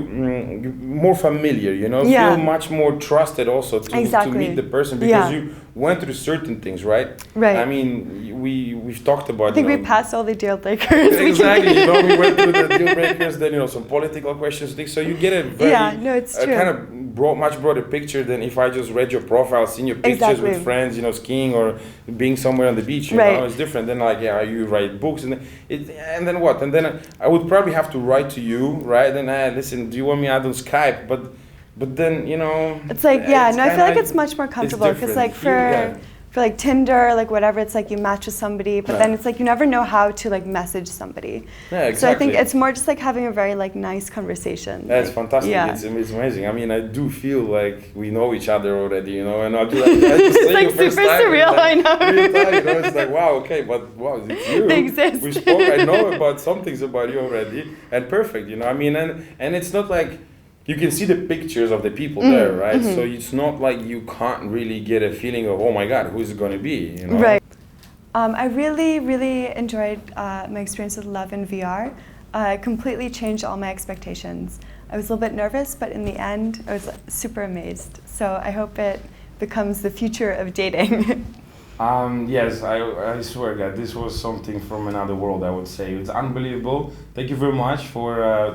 [SPEAKER 4] more familiar.
[SPEAKER 2] Yeah.
[SPEAKER 4] Feel much more trusted also to
[SPEAKER 2] Exactly.
[SPEAKER 4] meet the person because
[SPEAKER 2] Yeah.
[SPEAKER 4] you went through certain things, right?
[SPEAKER 2] Right.
[SPEAKER 4] I mean, we've talked about.
[SPEAKER 2] I think we passed all the deal breakers.
[SPEAKER 4] Exactly. We went through the deal breakers, then some political questions, things. So you get a very
[SPEAKER 2] it's true.
[SPEAKER 4] kind of much broader picture than if I just read your profile, seen your pictures
[SPEAKER 2] Exactly.
[SPEAKER 4] with friends, skiing or being somewhere on the beach. You
[SPEAKER 2] Right.
[SPEAKER 4] know, it's different than like you write books and then what? And then I would probably have to write to you, right? And listen, do you want me out on Skype? But then
[SPEAKER 2] It's like I feel like
[SPEAKER 4] kinda-
[SPEAKER 2] it's much more comfortable because
[SPEAKER 4] different.
[SPEAKER 2] like for like Tinder, like whatever, it's like you match with somebody, but then it's like you never know how to like message somebody.
[SPEAKER 4] Yeah, exactly.
[SPEAKER 2] So I think it's more just like having a very like nice conversation.
[SPEAKER 4] That's
[SPEAKER 2] like,
[SPEAKER 4] fantastic.
[SPEAKER 2] Yeah.
[SPEAKER 4] It's amazing. I mean, I do feel like we know each other already, and I just
[SPEAKER 2] It's like super surreal, I know.
[SPEAKER 4] Real time, it's like wow, okay, but wow, it's you.
[SPEAKER 2] They exist.
[SPEAKER 4] We spoke. I know about some things about you already, and perfect. I mean, and it's not like. You can see the pictures of the people there, right?
[SPEAKER 2] Mm-hmm.
[SPEAKER 4] So it's not like you can't really get a feeling of, oh my God, who's it going to be?
[SPEAKER 2] Right. I really, really enjoyed my experience with Love in VR. It completely changed all my expectations. I was a little bit nervous, but in the end, I was super amazed. So I hope it becomes the future of dating.
[SPEAKER 4] Yes, I swear, God, this was something from another world, I would say. It's unbelievable. Thank you very much for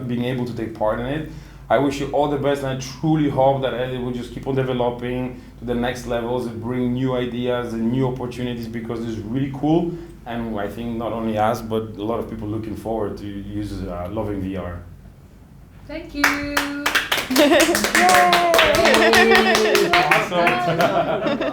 [SPEAKER 4] being able to take part in it. I wish you all the best, and I truly hope that it will just keep on developing to the next levels and bring new ideas and new opportunities because it's really cool. And I think not only us, but a lot of people looking forward to use Loving VR.
[SPEAKER 1] Thank you.
[SPEAKER 2] Yay!
[SPEAKER 4] Awesome.